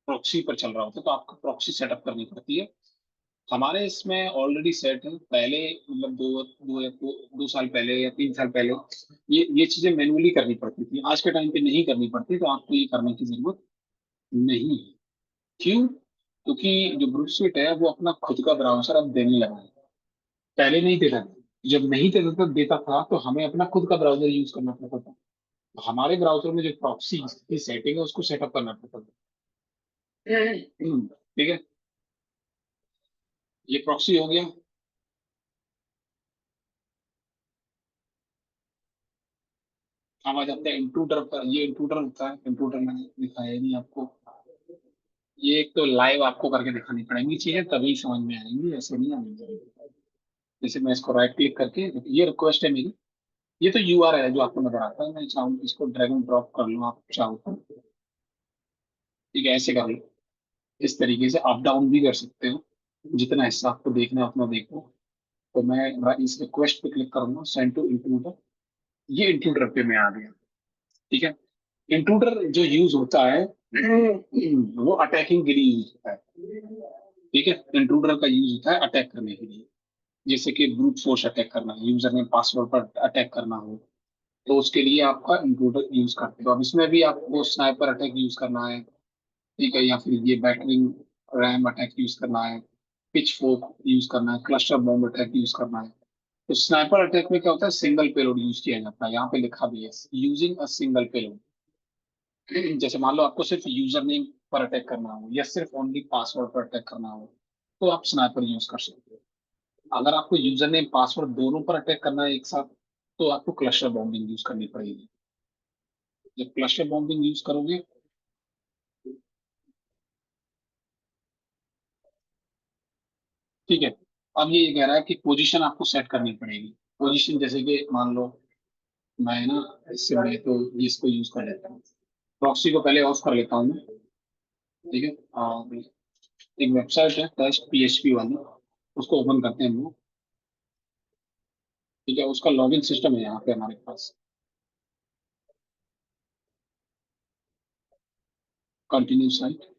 प्रॉक्सी पर चल रहा होता है, तो आपको प्रॉक्सी सेटअप करनी पड़ती है। हमारे इसमें ऑलरेडी सेट है पहले, मतलब दो साल पहले या 3 साल पहले ये चीजें मैन्युअली करनी पड़ती थी। आज के टाइम पे नहीं करनी पड़ती, तो आपको ये करने की जरूरत नहीं है। क्यों? क्योंकि जो ब्रूट स्वीट है वो अपना खुद का ब्राउजर अब देने लगा है। पहले नहीं देता था। जब नहीं देता था तो हमें अपना खुद का ब्राउजर यूज करना पड़ता था। तो हमारे ब्राउजर में जो प्रॉक्सी की सेटिंग है उसको सेटअप करना पड़ता था। ठीक है, ये प्रॉक्सी हो गया। अब आ जाते हैं इंट्रूडर पर। ये इंट्रूडर होता है, इंट्रूडर मैंने दिखाया नहीं आपको। ये एक तो लाइव आपको करके दिखानी पड़ेंगी चीजें, तभी समझ में आएंगी, ऐसे नहीं आने जाएगी। जैसे मैं इसको राइट क्लिक करके, ये रिक्वेस्ट है मेरी। ये तो यूआरएल है जो आपको नजर आता है। मैं चाहूँ इसको ड्रैग एंड ड्रॉप कर लूँ, आप चाहो तो। ठीक है, ऐसे कर लो। इस तरीके से अप डाउन भी कर सकते हो, जितना हिस्सा आपको देखना है उतना देखो। तो मैं इस रिक्वेस्ट पे क्लिक करूंगा, सेंड टू इंट्रूडर। ये इंट्रूडर पे मैं आ गया। ठीक है, इंट्रूडर जो यूज होता है वो अटैकिंग के लिए यूज होता है। ठीक है, इंट्रूडर का यूज होता है अटैक करने के लिए। जैसे कि ब्रूट फोर्स अटैक करना है, यूजर ने पासवर्ड पर अटैक करना हो, तो उसके लिए आपका इंट्रूडर यूज करते हो। अब इसमें भी आपको स्नाइपर अटैक यूज करना है, ठीक है, या फिर ये बैटरिंग रैम अटैक यूज करना है, पिच फोक यूज करना है, क्लस्टर बॉम्ब अटैक यूज करना है। तो स्नाइपर अटैक में क्या होता है, सिंगल पेलोड यूज किया जाता है। यहाँ पे लिखा भी है, यूजिंग अ सिंगल पेलोड। जैसे मान लो आपको सिर्फ यूजर नेम पर अटैक करना हो या सिर्फ ओनली पासवर्ड पर अटैक करना हो, तो आप स्नाइपर यूज कर सकते हो। अगर आपको यूजर नेम पासवर्ड दोनों पर अटैक करना है एक साथ, तो आपको क्लस्टर बॉम्बिंग यूज करनी पड़ेगी। जब क्लस्टर बॉम्बिंग यूज करोगे, ठीक है, अब ये कह रहा है कि पोजीशन आपको सेट करनी पड़ेगी। पोजीशन जैसे कि मान लो मैं ना, इससे बड़े तो ये इसको यूज कर लेता हूँ। प्रॉक्सी को पहले ऑफ कर लेता हूँ मैं। ठीक है, और एक वेबसाइट है टेस्ट पीएचपी वाली, उसको ओपन करते हैं हम लोग। ठीक है, उसका लॉगिन सिस्टम है यहाँ पे हमारे पास। Continue site.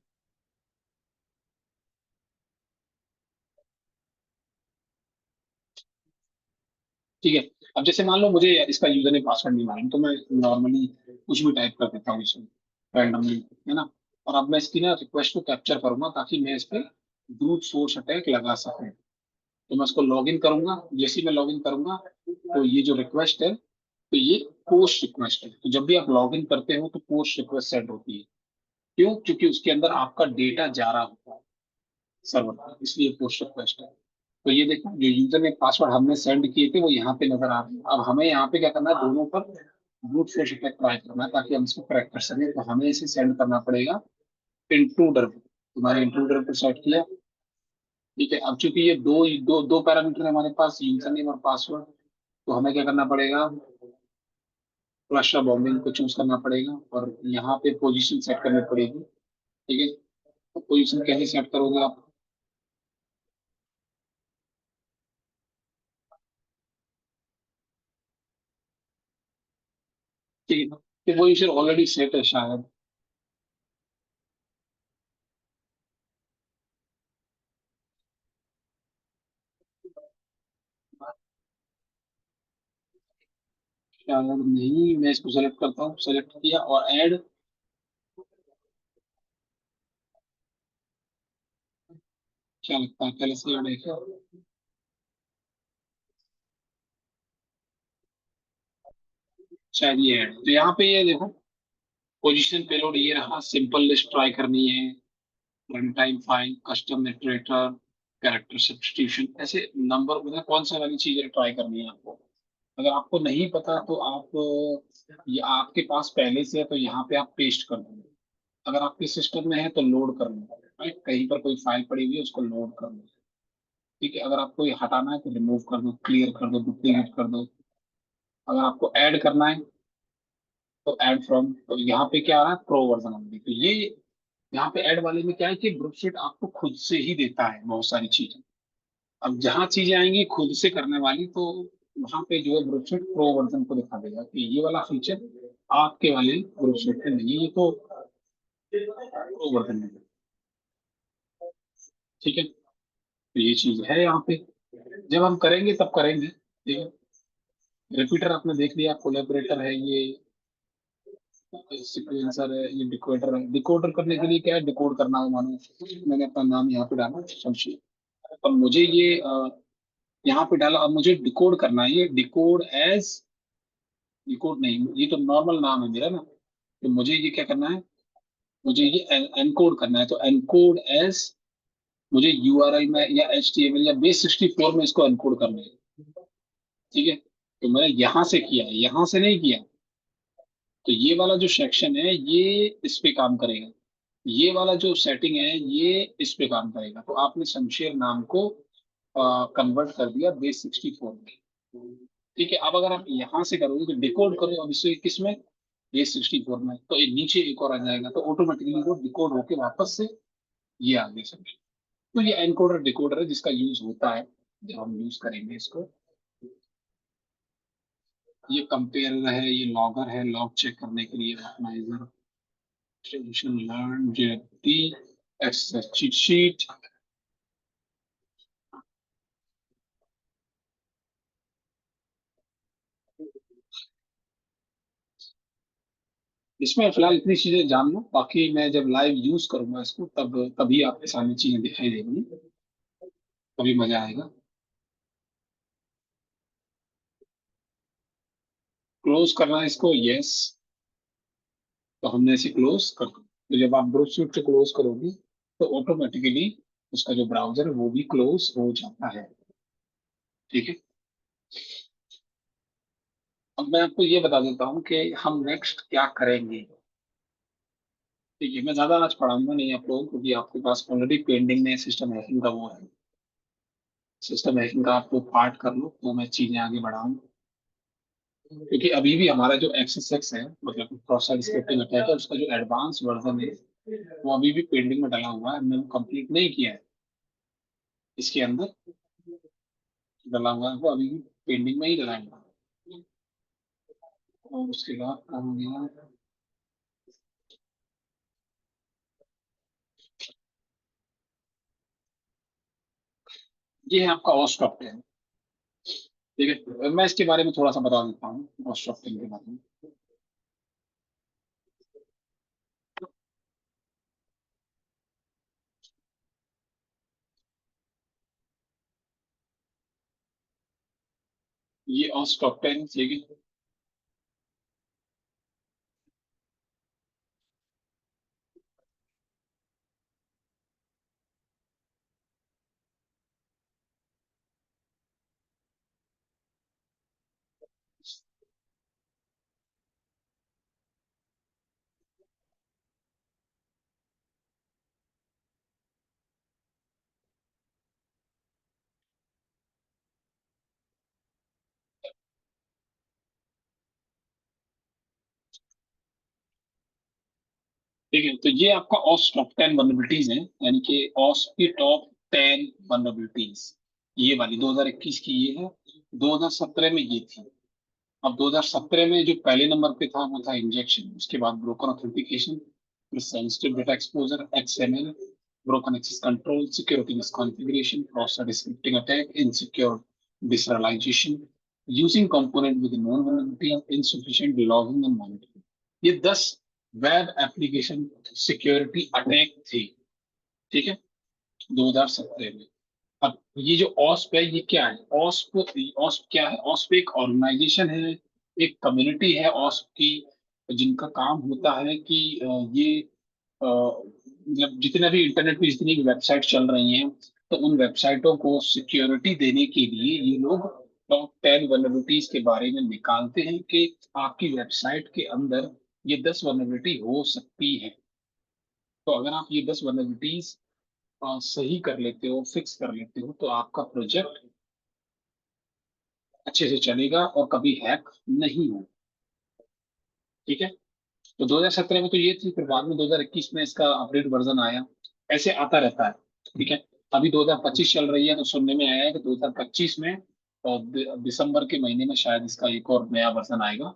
ठीक है, अब जैसे मान लो मुझे इसका यूजर ने पासवर्ड नहीं मालूम, तो मैं नॉर्मली कुछ भी टाइप कर देता हूँ इसमें, रैंडमली, है ना। और अब मैं इसकी ना रिक्वेस्ट को कैप्चर करूंगा ताकि मैं इस पे ब्रूट फोर्स अटैक लगा सकूं। तो मैं इसको लॉगिन करूंगा। जैसे ही मैं लॉगिन करूंगा, तो ये जो रिक्वेस्ट है, तो ये पोस्ट रिक्वेस्ट है। तो जब भी आप लॉगिन करते हो तो पोस्ट रिक्वेस्ट सेंड होती है। क्यों? क्योंकि उसके अंदर आपका डेटा जा रहा होता है सर्वर पर, इसलिए पोस्ट रिक्वेस्ट है। तो ये देखो, जो यूजर ने पासवर्ड हमने सेंड किए थे वो यहाँ पे नजर आ रहे हैं। अब हमें यहाँ पे क्या करना है, दोनों पर ब्रूट फोर्स अटैक ट्राई करना है ताकि हम इसको क्रैक कर सकें। तो हमें इसे सेंड करना पड़ेगा इंट्रूडर पे। तुम्हारे इंट्रूडर पे सेट किया। ठीक है, अब चूंकि ये दो दो दो पैरामीटर है हमारे पास, यूजर नेम और पासवर्ड, तो हमें क्या करना पड़ेगा, क्लस्टर बॉम्बिंग को चूज करना पड़ेगा और यहाँ पे पोजीशन सेट करनी पड़ेगी। ठीक है, तो पोजीशन कैसे सेट करोगे आप? ठीक है, तो पोजीशन ऑलरेडी सेट है शायद। शायद नहीं, मैं इसको सेलेक्ट करता हूँ, सेलेक्ट किया और ऐड। क्या लगता है, पहले से ऐड है क्या? शायद ये ऐड। तो यहाँ पे ये देखो, पोजीशन पेलोड ये रहा, सिंपल लिस्ट ट्राई करनी है, run time file, custom iterator, character substitution, ऐसे नंबर, मतलब कौन सा वाली चीजें ट्राई करनी है आपको। अगर आपको नहीं पता तो आप, ये आपके पास पहले से है तो यहाँ पे आप पेस्ट कर दो। अगर आपके सिस्टम में है तो लोड कर लो। राइट, कहीं पर कोई फाइल पड़ी हुई है उसको लोड कर लो। ठीक है, अगर आपको ये हटाना है तो रिमूव कर दो, क्लियर कर दो, डुप्लीकेट कर दो। अगर आपको ऐड करना है तो ऐड फ्रॉम, तो यहाँ पे क्या आ रहा है, प्रो वर्जन ओनली। तो ये यहाँ पे ऐड वाले में क्या है कि ग्रुप शीट आपको खुद से ही देता है बहुत सारी चीजें। अब जहाँ चीजें आएंगी खुद से करने वाली, तो वहां पे जो है ग्रुप प्रो वर्जन को दिखा देगा कि ये वाला फीचर आपके वाले ग्रुप पे नहीं है, ये तो प्रो वर्जन में है। ठीक है, तो ये चीज है यहाँ पे। जब हम करेंगे तब करेंगे, ठीक है। रिपीटर आपने देख लिया, कोलेबरेटर है ये, सिक्वेंसर है, ये डिकोडर है। डिकोडर करने के लिए क्या है, डिकोड करना हो मानो, मैंने अपना नाम यहाँ पे डाला शमशीर। अब मुझे ये यहाँ पे डाला, अब मुझे डिकोड करना है, ये डिकोड एज, डिकोड नहीं, ये तो नॉर्मल नाम है मेरा ना। तो मुझे ये क्या करना है, मुझे ये एनकोड करना है, तो एनकोड एज, मुझे यूआरएल में या एचटीएमएल या बेस 64 में इसको एनकोड करना है। ठीक है, तो मैंने यहां से किया है, यहां से नहीं किया। तो ये वाला जो सेक्शन है ये इस पे काम करेगा, ये वाला जो सेटिंग है ये इस पे काम करेगा। तो आपने शमशेर नाम को कन्वर्ट कर दिया बेस 64 में। ठीक है, अब अगर आप यहां से करोगे तो डिकोड करो अब इसे किस में, बेस 64 में, तो ये नीचे एक और आ जाएगा, तो ऑटोमेटिकली वो डिकोड होके वापस से ये आ गया समझे। तो ये एनकोडर डिकोडर है जिसका यूज होता है जब हम यूज करेंगे इसको। ये कंपेयर है, ये लॉगर है, लॉग चेक करने के लिए, optimizer, tension learn, JT, access cheat sheet. इसमें फिलहाल इतनी चीजें जान लो, बाकी मैं जब लाइव यूज करूंगा इसको तब तभी आपके सामने चीजें दिखाई देंगी, तभी मजा आएगा। क्लोज करना है इसको, यस। तो हमने इसे क्लोज कर दिया। तो जब आप ब्राउज से क्लोज करोगे तो ऑटोमेटिकली उसका जो ब्राउजर है वो भी क्लोज हो जाता है। ठीक है, अब मैं आपको ये बता देता हूँ कि हम नेक्स्ट क्या करेंगे। ठीक है, मैं ज्यादा आज पढ़ाऊंगा नहीं आप लोगों को, क्योंकि आपके पास ऑलरेडी पेंडिंग में सिस्टम हैकिंग का वो है। सिस्टम हैकिंग का आप लोग पार्ट कर लो तो मैं चीजें आगे बढ़ाऊँ। क्योंकि अभी भी हमारा जो एक्सेस एक्स है, मतलब क्रॉस साइट स्क्रिप्टिंग अटैक है, उसका जो एडवांस वर्जन है वो अभी भी पेंडिंग में डला हुआ है, मैंने कंप्लीट नहीं किया है। इसके अंदर डला हुआ है वो अभी भी पेंडिंग में ही डला हुआ है। और उसके बाद क्या हो गया, ये है आपका ऑस्ट्रक्ट। ठीक है, मैं इसके बारे में थोड़ा सा बता देता हूँ, ऑस्ट्रक्टिंग के बारे में। ये ऑस्ट्रक्टिंग, ठीक है। ठीक है, तो ये आपका ऑस टॉप 10 वनरेबिलिटीज है, यानी कि ऑस की टॉप 10 वनरेबिलिटीज। ये वाली 2021 की ये है, 2017 में ये थी। अब 2017 में जो पहले नंबर पे था वो था इंजेक्शन, उसके बाद ब्रोकन ऑथेंटिकेशन, फिर sensitive data exposure, XML, broken access control, security misconfiguration, cross site scripting attack, insecure deserialization, using component with known vulnerability, insufficient logging and monitoring. ये 10 वेब एप्लीकेशन सिक्योरिटी अटैक थे। ठीक है, 2017 में। अब ये जो ऑस्प है ये क्या है, ऑस्प, ऑस्प क्या है, ऑस्प एक ऑर्गेनाइजेशन है, एक कम्युनिटी है ऑस्प की, जिनका काम होता है कि ये मतलब जितने भी इंटरनेट पे जितनी भी वेबसाइट चल रही हैं, तो उन वेबसाइटों को सिक्योरिटी देने के लिए ये लोग टॉप 10 वनरेबिलिटीज के बारे में निकालते हैं कि आपकी वेबसाइट के अंदर ये 10 वनरेबिलिटी हो सकती है। तो अगर आप ये 10 वनरेबिलिटीज सही कर लेते हो, फिक्स कर लेते हो, तो आपका प्रोजेक्ट अच्छे से चलेगा और कभी हैक नहीं हो। ठीक है, तो 2017 में तो ये थी, फिर बाद में 2021 में इसका अपडेट वर्जन आया, ऐसे आता रहता है। ठीक है, अभी 2025 चल रही है, तो सुनने में आया है कि 2025 में और दिसंबर के महीने में शायद इसका एक और नया वर्जन आएगा।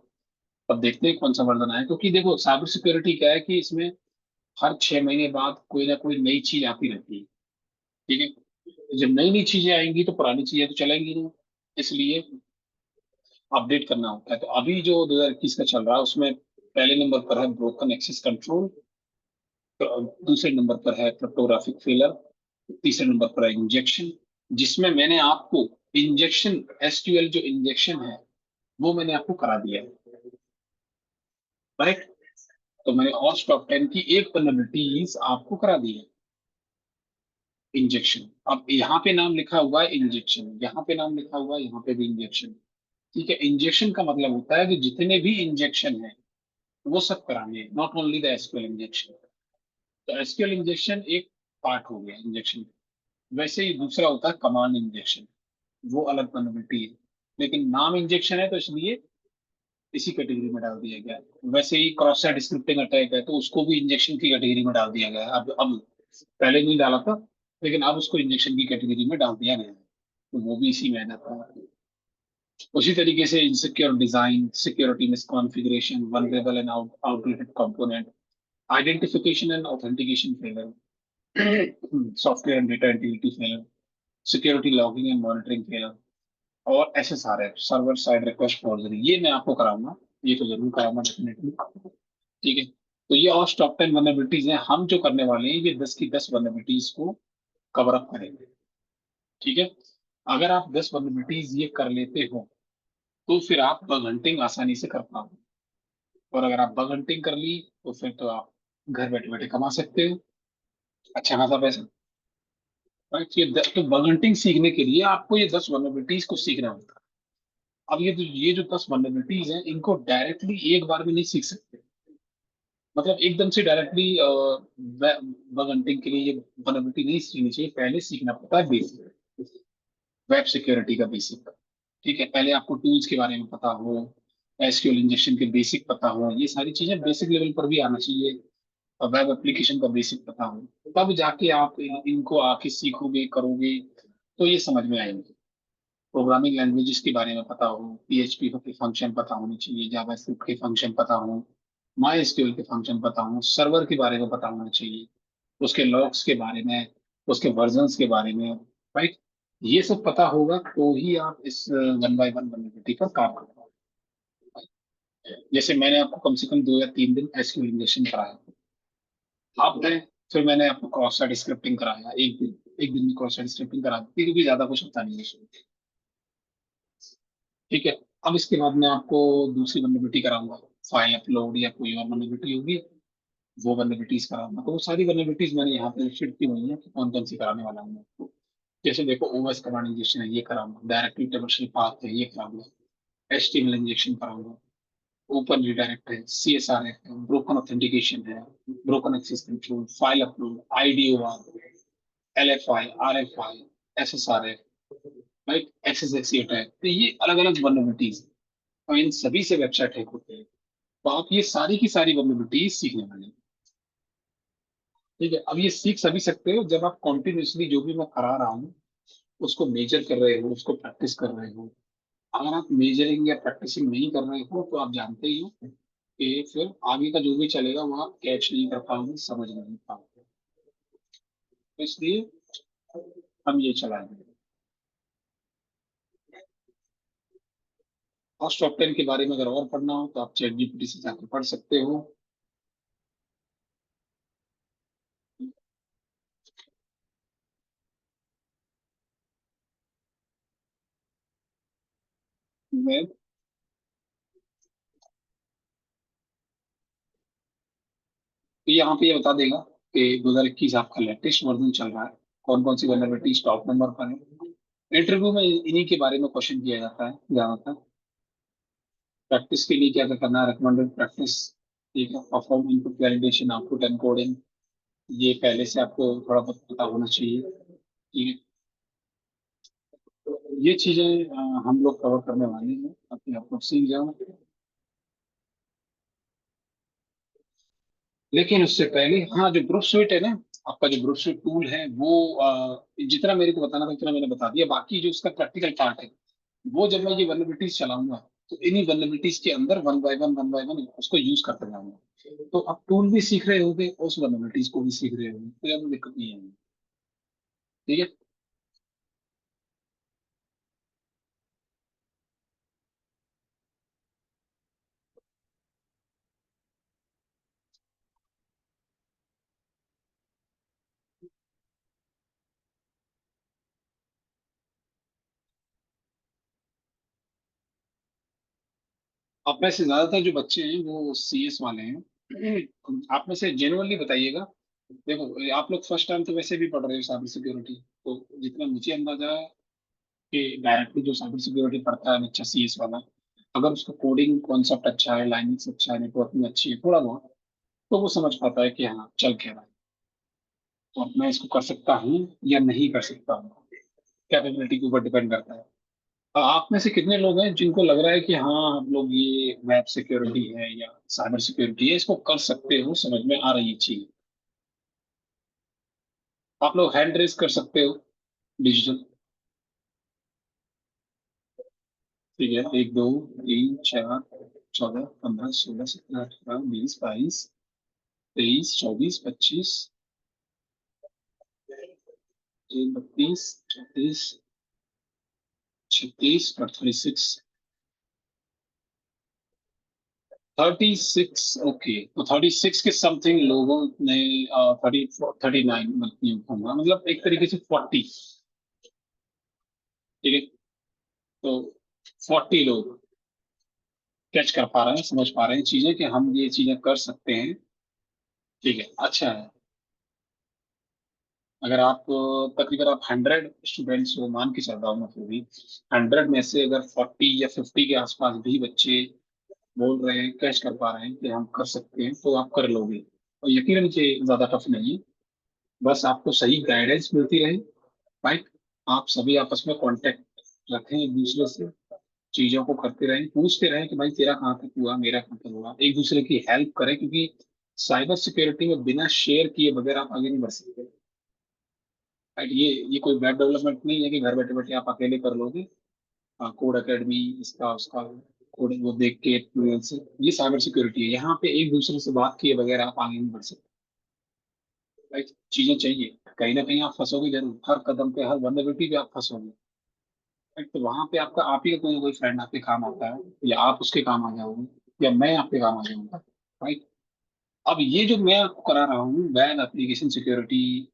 अब देखते हैं कौन सा वर्जन आए, क्योंकि देखो साइबर सिक्योरिटी क्या है कि इसमें हर 6 महीने बाद कोई ना कोई नई चीज आती रहती है। ठीक है, जब नई नई चीजें आएंगी तो पुरानी चीजें तो चलेंगी नहीं, इसलिए अपडेट करना होता है। तो अभी जो 2021 का चल रहा है उसमें पहले नंबर पर है ब्रोकन एक्सेस कंट्रोल, दूसरे नंबर पर है क्रिप्टोग्राफिक फेलर, तीसरे नंबर पर है इंजेक्शन, जिसमें मैंने आपको इंजेक्शन, एसक्यूएल जो इंजेक्शन है वो मैंने आपको करा दिया है, राइट। तो मैंने और स्टॉप 10 की एक vulnerabilities आपको करा दी है, इंजेक्शन। अब यहाँ पे नाम लिखा हुआ है इंजेक्शन, यहाँ पे नाम लिखा हुआ है, यहाँ पे भी इंजेक्शन। ठीक है, इंजेक्शन का मतलब होता है कि जितने भी इंजेक्शन है वो सब कराने हैं, not only the SQL injection. तो एसक्यूएल इंजेक्शन एक पार्ट हो गया इंजेक्शन। वैसे ही दूसरा होता है कमांड इंजेक्शन, वो अलग vulnerability है, लेकिन नाम इंजेक्शन है तो इसलिए इसी कैटेगरी में डाल दिया गया है। वैसे ही क्रॉस साइट स्क्रिप्टिंग अटैक है तो उसको भी इंजेक्शन की कैटेगरी में डाल दिया गया है। अब पहले नहीं डाला था, लेकिन अब उसको इंजेक्शन की कैटेगरी में डाल दिया गया है, तो वो भी इसी में आ जाता है। उसी तरीके से insecure design, security misconfiguration, vulnerable and outdated component, identification and authentication failure, software and data integrity failure, security logging and monitoring failure, और SSRF, server side request forgery, ये मैं आपको कराऊंगा, ये तो जरूर कराऊंगा डेफिनेटली। ठीक है, तो ये और टॉप 10 वनरेबिलिटीज हैं, हम जो करने वाले हैं ये 10 की 10 वनरेबिलिटीज को कवर अप करेंगे। ठीक है, अगर आप 10 वनरेबिलिटीज ये कर लेते हो तो फिर आप बग हंटिंग आसानी से कर पाओगे, और अगर आप बग हंटिंग कर ली तो फिर तो आप घर बैठे बैठे कमा सकते हो अच्छा खासा पैसा। राइट, तो बग हंटिंग सीखने के लिए आपको ये 10 वनरेबिलिटीज को सीखना होता है। अब ये जो 10 वनरेबिलिटीज हैं इनको डायरेक्टली एक बार में नहीं सीख सकते, मतलब एकदम से डायरेक्टली बग हंटिंग के लिए ये वनरेबिलिटी नहीं सीखनी चाहिए, पहले सीखना पड़ता है बेसिक, वेब सिक्योरिटी का बेसिक। ठीक है, पहले आपको टूल्स के बारे में पता हो, एसक्यूएल इंजेक्शन के बेसिक पता हो, ये सारी चीजें बेसिक लेवल पर भी आना चाहिए, और वेब एप्लीकेशन का बेसिक पता हो, तब जाके आप इनको आके सीखोगे करोगे तो ये समझ में आएंगे। प्रोग्रामिंग लैंग्वेजेस के बारे में पता हो, PHP के फंक्शन पता होने चाहिए, जावास्क्रिप्ट के फंक्शन पता हो, माई एसक्यूएल के फंक्शन पता हो, सर्वर के बारे में पता होना चाहिए, उसके लॉग्स के बारे में, उसके वर्जन्स के बारे में, राइट। ये सब पता होगा तो ही आप इस 1 by 1 वल्नरेबिलिटी पर काम कर पाओगे। जैसे मैंने आपको कम से कम 2 या 3 दिन एसक्यूएल इंजेक्शन कराया, आप गए, फिर मैंने आपको क्रॉस साइट स्क्रिप्टिंग कराया एक दिन में क्रॉस साइट स्क्रिप्टिंग करा दी क्योंकि ज्यादा कुछ होता नहीं है इसमें। ठीक है, अब इसके बाद मैं आपको दूसरी वनरेबिलिटी कराऊंगा, फाइल अपलोड या कोई और वनरेबिलिटी होगी, वो वनरेबिलिटीज कराऊंगा। तो वो सारी वनरेबिलिटीज मैंने यहाँ पे लिस्ट की हुई है कि कौन कौन सी कराने वाला हूँ मैं आपको। जैसे देखो, ओएस कमांड इंजेक्शन है, ये कराऊंगा। डायरेक्टली टेबल पाथ है, ये कराऊंगा। HTML इंजेक्शन कराऊंगा। ओपन रिडायरेक्ट है, CSRF है, ब्रोकन ऑथेंटिकेशन है, broken access control, file upload, IDOR, LFI, RFI, SSRF, right, XSS attack. तो ये अलग अलग वनरेबिलिटीज है, और इन सभी से वेबसाइट हैक होते हैं। तो आप ये सारी की सारी वनरेबिलिटीज सीखने वाले हैं। ठीक है, अब ये सीख सभी सकते हो जब आप कॉन्टिन्यूसली जो भी मैं करा रहा हूँ उसको मेजर कर रहे हो, उसको प्रैक्टिस कर रहे हो। अगर आप मेजरिंग या प्रैक्टिसिंग नहीं कर रहे हो तो आप जानते ही हो कि फिर आगे का जो भी चलेगा वो आप कैच नहीं कर पाओगे, समझ नहीं पाओगे। तो इसलिए हम ये चलाएंगे। और टॉप 10 के बारे में अगर और पढ़ना हो तो आप चैट जीपीटी से जाकर पढ़ सकते हो। मैं तो यहाँ पे ये बता देगा कि 2021 आपका लेटेस्ट वर्जन चल रहा है, कौन कौन सी वनरेबिलिटीज टॉप नंबर पर है। इंटरव्यू में इन्हीं के बारे में क्वेश्चन किया जाता है ज्यादातर। प्रैक्टिस के लिए क्या क्या करना है, रिकमेंडेड प्रैक्टिस। ठीक है, perform input validation, output encoding, ये पहले से आपको थोड़ा बहुत पता होना चाहिए। ठीक है, तो ये चीजें हम लोग कवर करने वाले हैं ताकि आप लोग सीख जाओ। लेकिन उससे पहले, हाँ, जो ग्रुप सुइट है ना, आपका जो ब्रूट टूल है वो जितना मेरे को बताना था उतना मैंने बता दिया। बाकी जो उसका प्रैक्टिकल पार्ट है, वो जब मैं ये वल्नरेबिलिटीज चलाऊंगा, तो इन्हीं वल्नरेबिलिटीज के अंदर वन बाय वन उसको यूज करते जाऊंगा। तो आप टूल भी सीख रहे होगे, उस वल्नरेबिलिटीज को भी सीख रहे होगे, तो यार दिक्कत नहीं है। ठीक है। आप में से ज्यादातर जो बच्चे हैं वो सीएस वाले हैं। आप में से जेनुअनली बताइएगा। देखो, आप लोग फर्स्ट टाइम तो वैसे भी पढ़ रहे हो साइबर सिक्योरिटी, तो जितना मुझे अंदाजा है कि डायरेक्टली जो साइबर सिक्योरिटी पढ़ता है बच्चा सीएस वाला, अगर उसका कोडिंग कॉन्सेप्ट अच्छा है, लाइनेक्स अच्छा है, नेटवर्किंग अच्छी है थोड़ा बहुत, तो वो समझ पाता है कि हाँ चल क्या रहा है, तो अब मैं इसको कर सकता हूँ या नहीं कर सकता हूँ। कैपेबिलिटी के ऊपर डिपेंड करता है। आप में से कितने लोग हैं जिनको लग रहा है कि हाँ हम लोग ये वेब सिक्योरिटी है या साइबर सिक्योरिटी है, इसको कर सकते हो, समझ में आ रही है चीज? आप लोग हैंड रेस कर सकते हो डिजिटल। ठीक है, 1, 2, 3, 4, 5, 6, 7, 8, 9, 20, 22, 23, 24, 26, 36। ओके, तो 36 के समथिंग लोगों ने 39 मतलब एक तरीके से 40। ठीक है, तो 40 लोग कैच कर पा रहे हैं, समझ पा रहे हैं चीजें कि हम ये चीजें कर सकते हैं। ठीक है, अच्छा है। अगर आप तकरीबन आप 100 स्टूडेंट्स को मान के चल रहा हूँ मैं, फिर भी 100 में से अगर 40 या 50 के आसपास भी बच्चे बोल रहे हैं, कैच कर पा रहे हैं कि हम कर सकते हैं, तो आप कर लोगे। और यकीनन ये ज्यादा टफ नहीं है। बस आपको सही गाइडेंस मिलती रहे। राइट। आप सभी आपस में कांटेक्ट रखें एक दूसरे से, चीजों को करते रहें, पूछते रहें कि भाई तेरा कहाँ तक हुआ, मेरा कहाँ तक हुआ, एक दूसरे की हेल्प करें, क्योंकि साइबर सिक्योरिटी में बिना शेयर किए बगैर आप आगे नहीं बढ़ सकते। राइट। ये कोई वेब डेवलपमेंट नहीं है कि घर बैठे बैठे आप अकेले कर लोगे। कोड एकेडमी, इसका उसका कोड वो देख के tutorial से, ये साइबर सिक्योरिटी है। यहाँ पे एक दूसरे से बात किए बगैर आप आगे नहीं बढ़ सकते। राइट। चीजें चाहिए, कहीं ना कहीं आप फंसोगे जरूर, हर कदम पे, हर वनरेबिलिटी पे आप फंसोगे। राइट। तो वहां पे आपका, आप ही का कोई ना कोई फ्रेंड आपके काम आता है, या आप उसके काम आ जाओगे, या मैं आपके काम आ जाऊंगा। राइट। अब ये जो मैं आपको करा रहा हूँ वैन एप्लीकेशन सिक्योरिटी,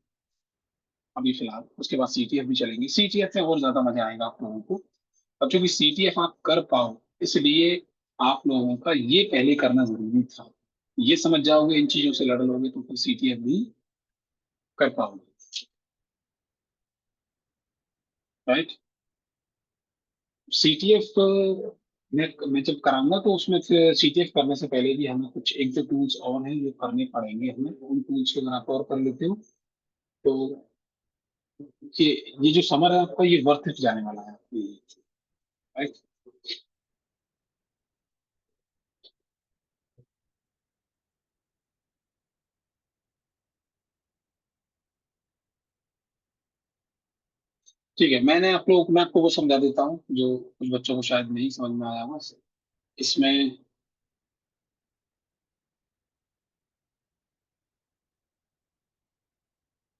अभी फिलहाल, उसके बाद सीटीएफ भी चलेंगी। सीटीएफ में और ज्यादा मजा आएगा आप लोगों को। अब चूंकि सीटीएफ आप कर पाओ, इसलिए आप लोगों का ये पहले करना जरूरी था। ये समझ जाओगे, इन चीजों से लड़ लोगे, तो फिर सीटीएफ भी कर पाओगे। राइट। सीटीएफ मैं जब कराऊंगा, तो उसमें फिर सीटीएफ करने से पहले भी हमें कुछ एक दो टूल्स और हैं जो करने पड़ेंगे हमें। उन टूल्स को अगर आप और कर लेते हो, तो ये ये जो समर है आपका, ये वर्थ इट जाने वाला है। राइट। ठीक है, मैं आपको वो समझा देता हूँ जो कुछ बच्चों को शायद नहीं समझ में आया होगा इसमें।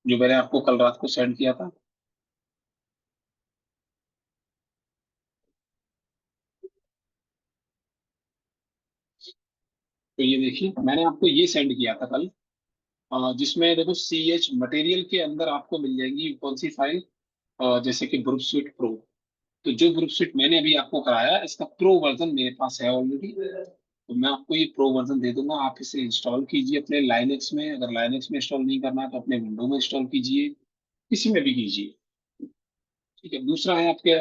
जो मैंने आपको कल रात को सेंड किया था, तो ये देखिए मैंने आपको ये सेंड किया था कल। जिसमें देखो सी एच मटेरियल के अंदर आपको मिल जाएगी कौन सी फाइल, जैसे कि ग्रुप स्विट प्रो। तो जो ग्रुप स्विट मैंने अभी आपको कराया, इसका प्रो वर्जन मेरे पास है ऑलरेडी। तो मैं आपको ये प्रो वर्जन दे दूंगा, आप इसे इंस्टॉल कीजिए अपने लाइनेक्स में। अगर लाइनेक्स में इंस्टॉल नहीं करना है तो अपने विंडो में इंस्टॉल कीजिए, किसी में भी कीजिए। ठीक है। दूसरा है आपके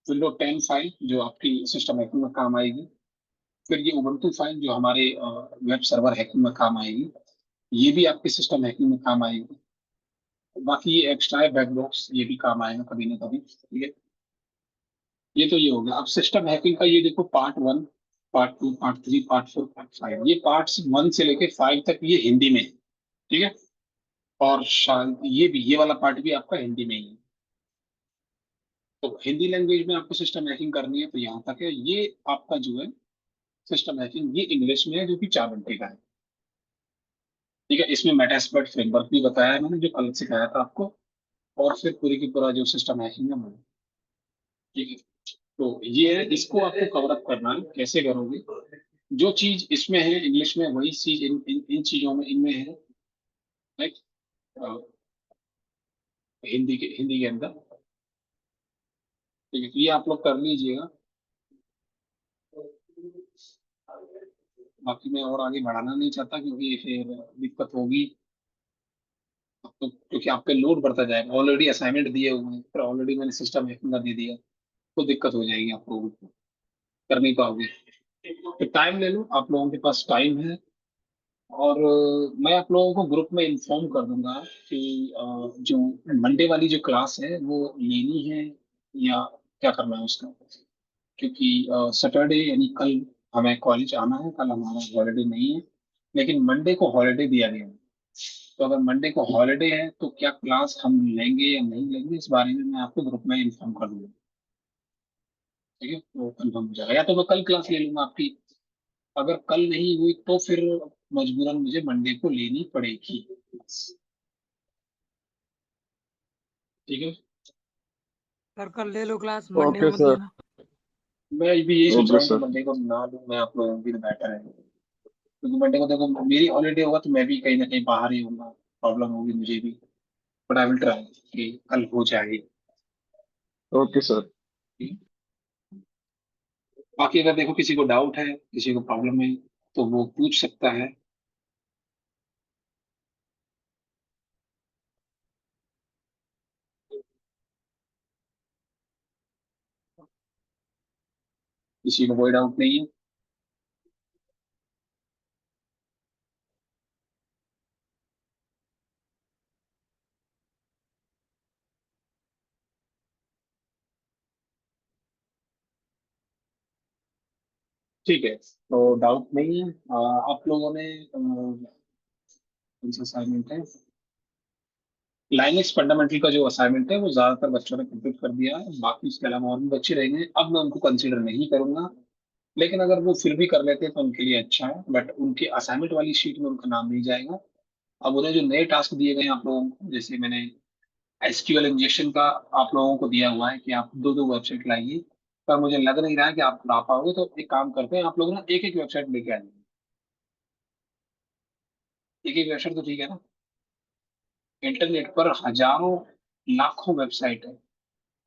विंडो 10 फाइल, जो आपकी सिस्टम हैकिंग में काम आएगी। फिर ये उबंटू फाइल, जो हमारे वेब सर्वर हैकिंग में काम आएगी। ये भी आपके सिस्टम हैकिंग में काम आएगी। बाकी ये एक्स्ट्रा है बैकबॉक्स, ये भी काम आएगा कभी ना कभी। ठीक है। ये तो ये हो गया। अब सिस्टम हैकिंग का ये देखो, part 1, part 2, part 3, part 4, part 5, ये पार्ट्स 1 से लेके 5 तक ये हिंदी में है। ठीक है। और शायद ये वाला पार्ट भी आपका हिंदी में ही है। तो हिंदी लैंग्वेज में आपको सिस्टम हैकिंग करनी है तो यहाँ तक है। ये आपका जो है सिस्टम हैकिंग, ये इंग्लिश में है, जो कि 4 घंटे का है। ठीक है, इसमें मेटास्प्लॉइट फ्रेमवर्क भी बताया है मैंने, जो कल सिखाया था आपको। और फिर पूरी की पूरा जो सिस्टम हैकिंग है वो। ठीक है, तो ये है, इसको आपको कवर अप करना है। कैसे करोगे? जो चीज इसमें है इंग्लिश में, वही चीज इन चीजों में, इनमें है। लाइक हिंदी के अंदर। ठीक है, तो ये आप लोग कर लीजिएगा। बाकी मैं और आगे बढ़ाना नहीं चाहता, क्योंकि फिर दिक्कत होगी। तो क्योंकि आप पे लोड बढ़ता जाएगा, ऑलरेडी असाइनमेंट दिए हुए हैं, फिर ऑलरेडी मैंने सिस्टम हैकिंग का दे दिया, तो दिक्कत हो जाएगी आप लोगों को, कर नहीं पाओगे। तो टाइम ले लो, आप लोगों के पास टाइम है। और मैं आप लोगों को ग्रुप में इन्फॉर्म कर दूंगा कि जो मंडे वाली जो क्लास है वो लेनी है या क्या करना है उसका। क्योंकि सैटरडे यानी कल हमें कॉलेज आना है, कल हमारा हॉलीडे नहीं है। लेकिन मंडे को हॉलीडे दिया गया है। तो अगर मंडे को हॉलीडे है तो क्या क्लास हम लेंगे या नहीं लेंगे, इस बारे में मैं आपको ग्रुप में इन्फॉर्म कर दूंगा। ठीक है, तो कंफर्म हो जाएगा, या तो मैं कल क्लास ले लूंगा आपकी। अगर कल नहीं हुई तो फिर मजबूरन मुझे मंडे को लेनी पड़ेगी। ठीक है। सर कल ले लो क्लास, मंडे ओके मत सर। लेना। मैं भी यही सोच ओके रहा हूँ कि सर। मंडे को ना लूँ, मैं आप लोगों की बेटर है। क्योंकि मंडे को देखो मेरी हॉलीडे होगा तो मैं भी कहीं ना कहीं बाहर ही होऊंगा, प्रॉब्लम होगी मुझे भी। बट आई विल ट्राई कि कल हो जाए। Okay sir. बाकी अगर देखो किसी को डाउट है, किसी को प्रॉब्लम है, तो वो पूछ सकता है। किसी को कोई डाउट नहीं है? ठीक है, तो डाउट नहीं है। आप लोगों ने कौन सा असाइनमेंट है? लाइनेक्स फंडामेंटल का जो असाइनमेंट है वो ज्यादातर बच्चों ने कंप्लीट कर दिया है। बाकी इसके अलावा और भी बच्चे रहेंगे, अब मैं उनको कंसीडर नहीं करूंगा। लेकिन अगर वो फिर भी कर लेते हैं तो उनके लिए अच्छा है, बट उनके असाइनमेंट वाली शीट में उनका नाम नहीं जाएगा। अब उन्हें जो नए टास्क दिए गए हैं आप लोगों को, जैसे मैंने एसक्यूएल इंजेक्शन का आप लोगों को दिया हुआ है कि आप दो दो वेबसाइट लाइए, पर मुझे लग नहीं रहा है कि आप ला पाओगे। तो एक काम करते हैं, आप लोग ना एक एक वेबसाइट लेके आ जाइए। एक एक वेबसाइट तो ठीक है ना? इंटरनेट पर हजारों लाखों वेबसाइट है।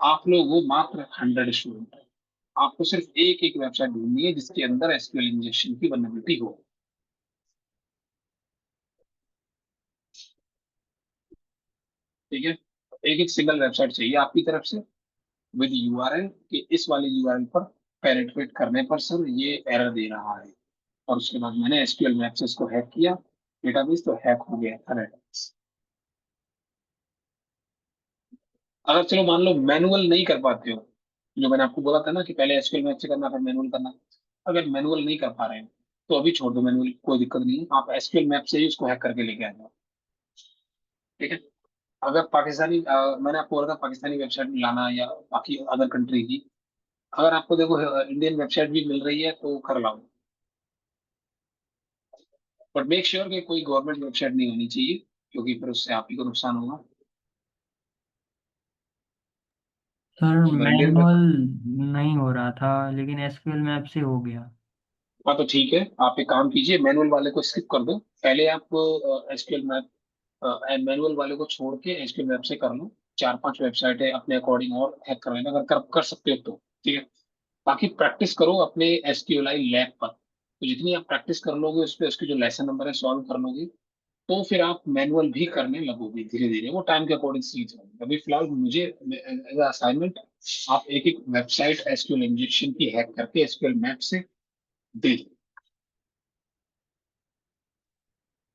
आप लोग वो मात्र 100 स्टूडेंट है। आपको सिर्फ एक एक वेबसाइट ढूंढनी है जिसके अंदर एसक्यूएल इंजेक्शन की वल्नरेबिलिटी हो। ठीक है, एक एक सिंगल वेबसाइट चाहिए आपकी तरफ से, विद यूआरएल, कि इस वाले यूआरएल पर पेनिट्रेट करने पर सर ये एरर दे रहा है। और उसके बाद मैंने एसक्यूएल मैप से इसको हैक किया, डेटाबेस तो हैक हो गया था database। अगर चलो मान लो मैनुअल नहीं कर पाते हो, जो मैंने आपको बोला था ना कि पहले एसक्यूएल मैप से करना फिर मैनुअल करना। अगर मैनुअल नहीं कर पा रहे हैं तो अभी छोड़ दो मैनुअल, कोई दिक्कत नहीं है, आप एसक्यूएल मैप से ही उसको हैक करके लेके आ जाओ। ठीक है। अगर मैंने आपको बोला था पाकिस्तानी वेबसाइट लाना या बाकी अदर कंट्री की, अगर आपको देखो इंडियन वेबसाइट भी मिल रही है तो कर लाओ। बट मेक श्योर कि कोई गवर्नमेंट वेबसाइट नहीं होनी चाहिए, क्योंकि फिर उससे आप ही को नुकसान होगा। सर अगर इंडियन, मैनुअल नहीं हो रहा था, लेकिन एसक्यूएल मैप से हो गया। हाँ तो ठीक है, आप एक काम कीजिए, मैनुअल वाले को स्किप कर दो। पहले आप एसक्यूएल मैप, मैनुअल वाले को छोड़ के एसक्यूएल मैप से कर लो। 4 5 वेबसाइट है अपने अकॉर्डिंग और हैक कर लेना, अगर कर सकते हो तो। ठीक है। बाकी प्रैक्टिस करो अपने एसक्यूएल लैब पर, तो जितनी आप प्रैक्टिस कर लोगे उस पर, उसके जो लेसन नंबर है सॉल्व कर लोगे, तो फिर आप मैनुअल भी करने लगोगे धीरे धीरे, वो टाइम के अकॉर्डिंग सीख जाओगे। अभी फिलहाल मुझे एज असाइनमेंट आप एक एक वेबसाइट एसक्यूएल इंजेक्शन की हैक करके एसक्यूएल मैप से दे दो।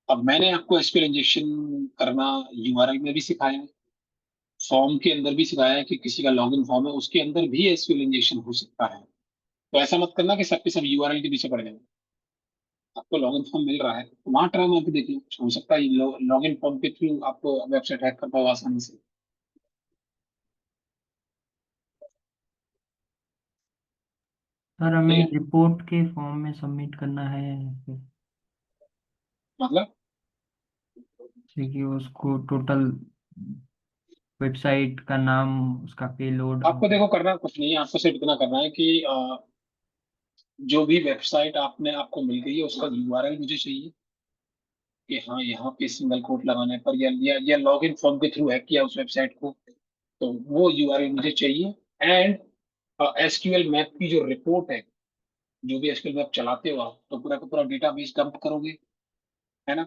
अब मैंने आपको एसक्यूएल इंजेक्शन करना यूआरएल में भी सिखाया है, फॉर्म के अंदर भी सिखाया है कि किसी का लॉगिन फॉर्म है उसके अंदर भी एसक्यूएल इंजेक्शन हो सकता है। तो ऐसा मत करना कि सबके सब यूआरएल के पीछे पड़ जाए। आपको लॉगिन फॉर्म मिल रहा है तो वहां ट्राई मार के देख लो, हो सकता है लॉगिन फॉर्म के थ्रू आपको वेबसाइट हैक कर पाओ आसानी से। सर ठीक हमें है, रिपोर्ट के फॉर्म में सबमिट करना है फिर, मतलब जैसे कि उसको टोटल वेबसाइट का नाम, उसका पेलोड। आपको देखो करना कुछ नहीं है, आपको सिर्फ इतना करना है कि जो भी वेबसाइट आपने आपको मिल गई है उसका यूआरएल मुझे चाहिए, कि हाँ यहाँ पे सिंगल कोट लगाने पर या लॉगिन फॉर्म के थ्रू हैक किया उस वेबसाइट को, तो वो यूआरएल मुझे चाहिए। एंड एसक्यूएल मैप की जो रिपोर्ट है, जो भी एसक्यूएल मैप चलाते हो आप, तो पूरा का पूरा डेटाबेस डंप करोगे, है ना?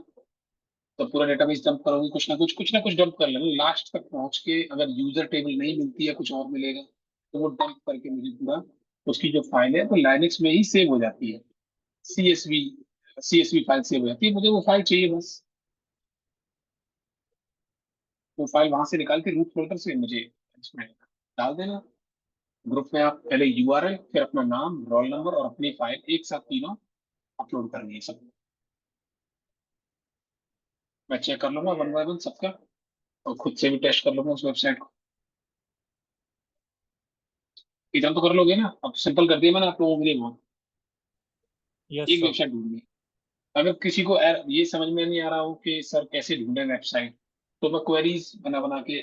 तो पूरा डेटाबेस डंप करोगे, कुछ ना कुछ डंप कर लेना, लास्ट तक पहुंच के अगर यूजर टेबल नहीं मिलती है कुछ और मिलेगा, तो वो डंप करके मुझे पूरा उसकी जो फाइल है वो लाइनक्स में ही सेव हो जाती है, सीएसवी सीएसवी फाइल सेव हो जाती है, मुझे वो फाइल चाहिए बस। वो फाइल वहां से निकाल के रूट फोल्डर से मुझे इसमें डाल देना। ग्रुप में आप पहले यूआरएल, फिर अपना नाम, रोल नंबर और अपनी फाइल एक साथ तीनों अपलोड करनी है सब। मैं चेक कर लूंगा वन बाय वन सबका, और खुद से भी टेस्ट कर लूंगा उस वेबसाइट को। इतना तो कर लोगे ना, अब सिंपल कर दिया मैंने आप लोगों के लिए बहुत। यस एक सर। वेबसाइट ढूंढनी है। अगर किसी को ये समझ में नहीं आ रहा हो कि सर कैसे ढूंढे वेबसाइट, तो मैं क्वेरीज बना बना के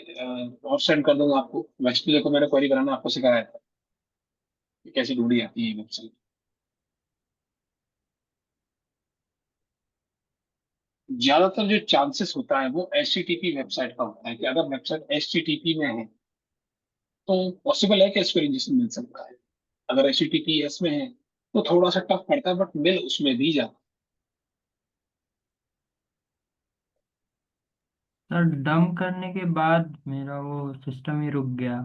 और सेंड कर दूंगा आपको। वेबसाइट देखो, मैंने क्वेरी बनाना आपको सिखाया था कि कैसे ढूंढी जाती है वेबसाइट। ज्यादातर जो चांसेस होता है वो एचटीटीपी वेबसाइट का होता है, कि अगर वेबसाइट एचटीटीपी में है तो पॉसिबल है कि एसक्यूएल इंजेक्शन मिल सकता है। अगर एचटीटीपीएस में है तो थोड़ा सा टफ पड़ता है, बट मिल उसमें भी जाता सर डंप करने के बाद मेरा वो सिस्टम ही रुक गया।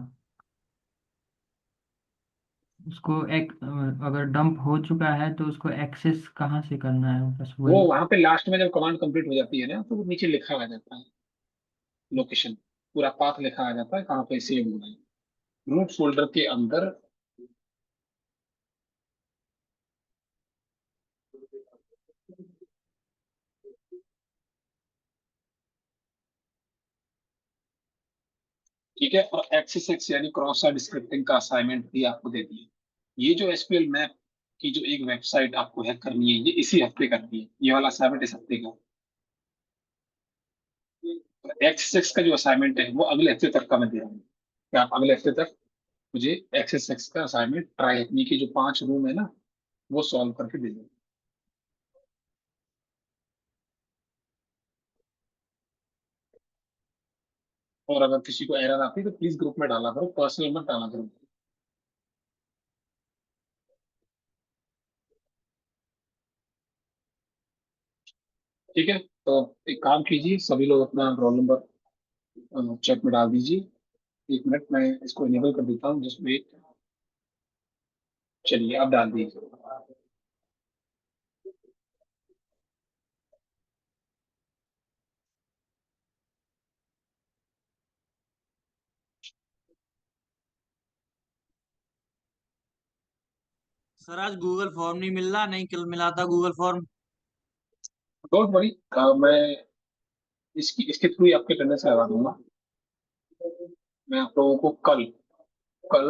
उसको एक अगर डंप हो चुका है तो उसको एक्सेस कहाँ से करना है, बस है। वो वही। वहां पे लास्ट में जब कमांड कंप्लीट हो जाती है ना, तो वो नीचे लिखा आ जाता है लोकेशन, पूरा पाथ लिखा आ जाता है कहाँ पे सेव होना है रूट फोल्डर के अंदर। ठीक है, और एक्सेस एक्स यानी क्रॉस साइट स्क्रिप्टिंग का असाइनमेंट भी आपको दे दिया। ये जो एसक्यूएल मैप की जो एक वेबसाइट आपको हैक करनी है, ये इसी हफ्ते करनी है, ये वाला असाइनमेंट इस हफ्ते का। एक्सेस एक्स का जो असाइनमेंट है वो अगले हफ्ते तक का मैं दे रहा हूँ, कि आप अगले हफ्ते तक मुझे एक्सेस एक्स का असाइनमेंट ट्राई हैकनी के जो 5 रूम है ना, वो सॉल्व करके दे दें। और अगर किसी को एरर आती है तो प्लीज ग्रुप में डाला करो, पर्सनल मत डाला करो। ठीक है, तो एक काम कीजिए, सभी लोग अपना रोल नंबर चैट में डाल दीजिए। 1 मिनट, मैं इसको इनेबल कर देता हूँ, जस्ट वेट। चलिए अब डाल दीजिए। सर आज गूगल फॉर्म नहीं मिल रहा, नहीं कल मिला था गूगल फॉर्म। डोंट वरी, मैं इसकी इसके थ्रू ही आपके अटेंडेंस लगा दूंगा। मैं आप लोगों को कल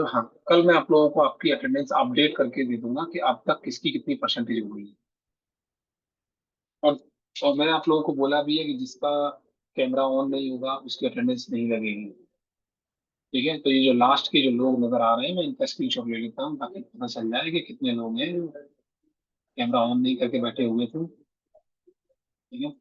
हाँ, कल मैं आप लोगों को आपकी अटेंडेंस अपडेट करके दे दूंगा कि अब तक किसकी कितनी परसेंटेज हुई है। और और मैंने आप लोगों को बोला भी है कि जिसका कैमरा ऑन नहीं होगा उसकी अटेंडेंस नहीं लगेगी। ठीक है, तो ये जो लास्ट के जो लोग नजर आ रहे हैं, मैं इनका स्क्रीनशॉट ले लेता हूँ ताकि पता चल जाए कि कितने लोग हैं कैमरा ऑन नहीं करके बैठे हुए थे। ठीक है,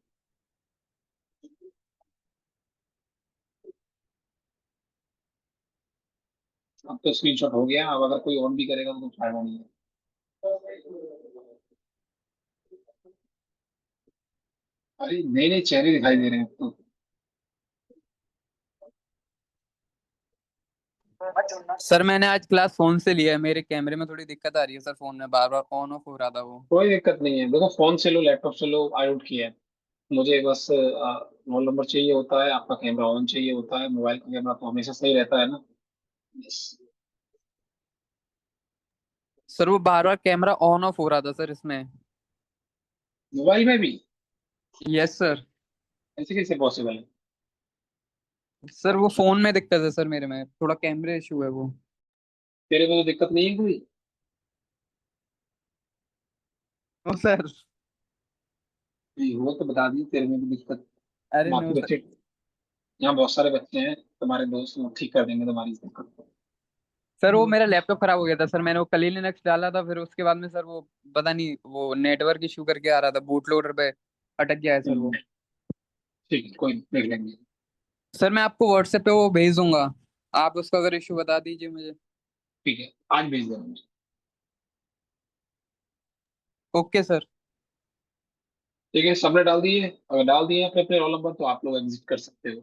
अब तो स्क्रीनशॉट हो गया, अब अगर कोई ऑन भी करेगा तो कुछ फायदा नहीं है। अरे नए नए चेहरे दिखाई दे रहे हैं अब तो। सर मैंने आज क्लास फोन से लिया है, मेरे कैमरे में थोड़ी दिक्कत आ रही है सर, फोन में बार बार ऑन ऑफ हो रहा था वो। कोई दिक्कत नहीं है, देखो फोन से लो लैपटॉप से लो, आई आउट किया है। मुझे बस रोल नंबर चाहिए होता है, आपका कैमरा ऑन चाहिए होता है, मोबाइल का कैमरा तो हमेशा सही रहता है ना। Yes। सर वो बार बार कैमरा ऑन ऑफ हो रहा था सर इसमें। मोबाइल में भी? Yes sir. ऐसे कैसे पॉसिबल है? सर वो फोन में दिक्कत है सर, मेरे में थोड़ा कैमरे इशू है वो। तेरे में तो दिक्कत नहीं है कोई? No sir. नहीं हो तो बता दी तेरे में भी दिक्कत। अरे नो बाकी सर। बच्चे, यहाँ बहुत सारे बच्चे हैं तुम्हारे दोस्त, वो ठीक कर देंगे तुम्हारी इस दिक्कत को। सर वो मेरा लैपटॉप खराब हो गया था सर, मैंने वो कल ही लिनक्स डाला था, फिर उसके बाद में सर वो पता नहीं वो नेटवर्क इशू करके आ रहा था, बूट लोडर पे अटक गया है सर हम्म, वो। ठीक है, कोई नहीं, देख लेंगे। सर मैं आपको व्हाट्सएप पे वो भेज दूंगा, आप उसका अगर इशू बता दीजिए मुझे। ठीक है, आज भेज देना मुझे। Okay sir. ठीक है, सबने डाल दिए? अगर डाल दिए अपने अपने रोल नंबर तो आप लोग एग्जिट कर सकते हो।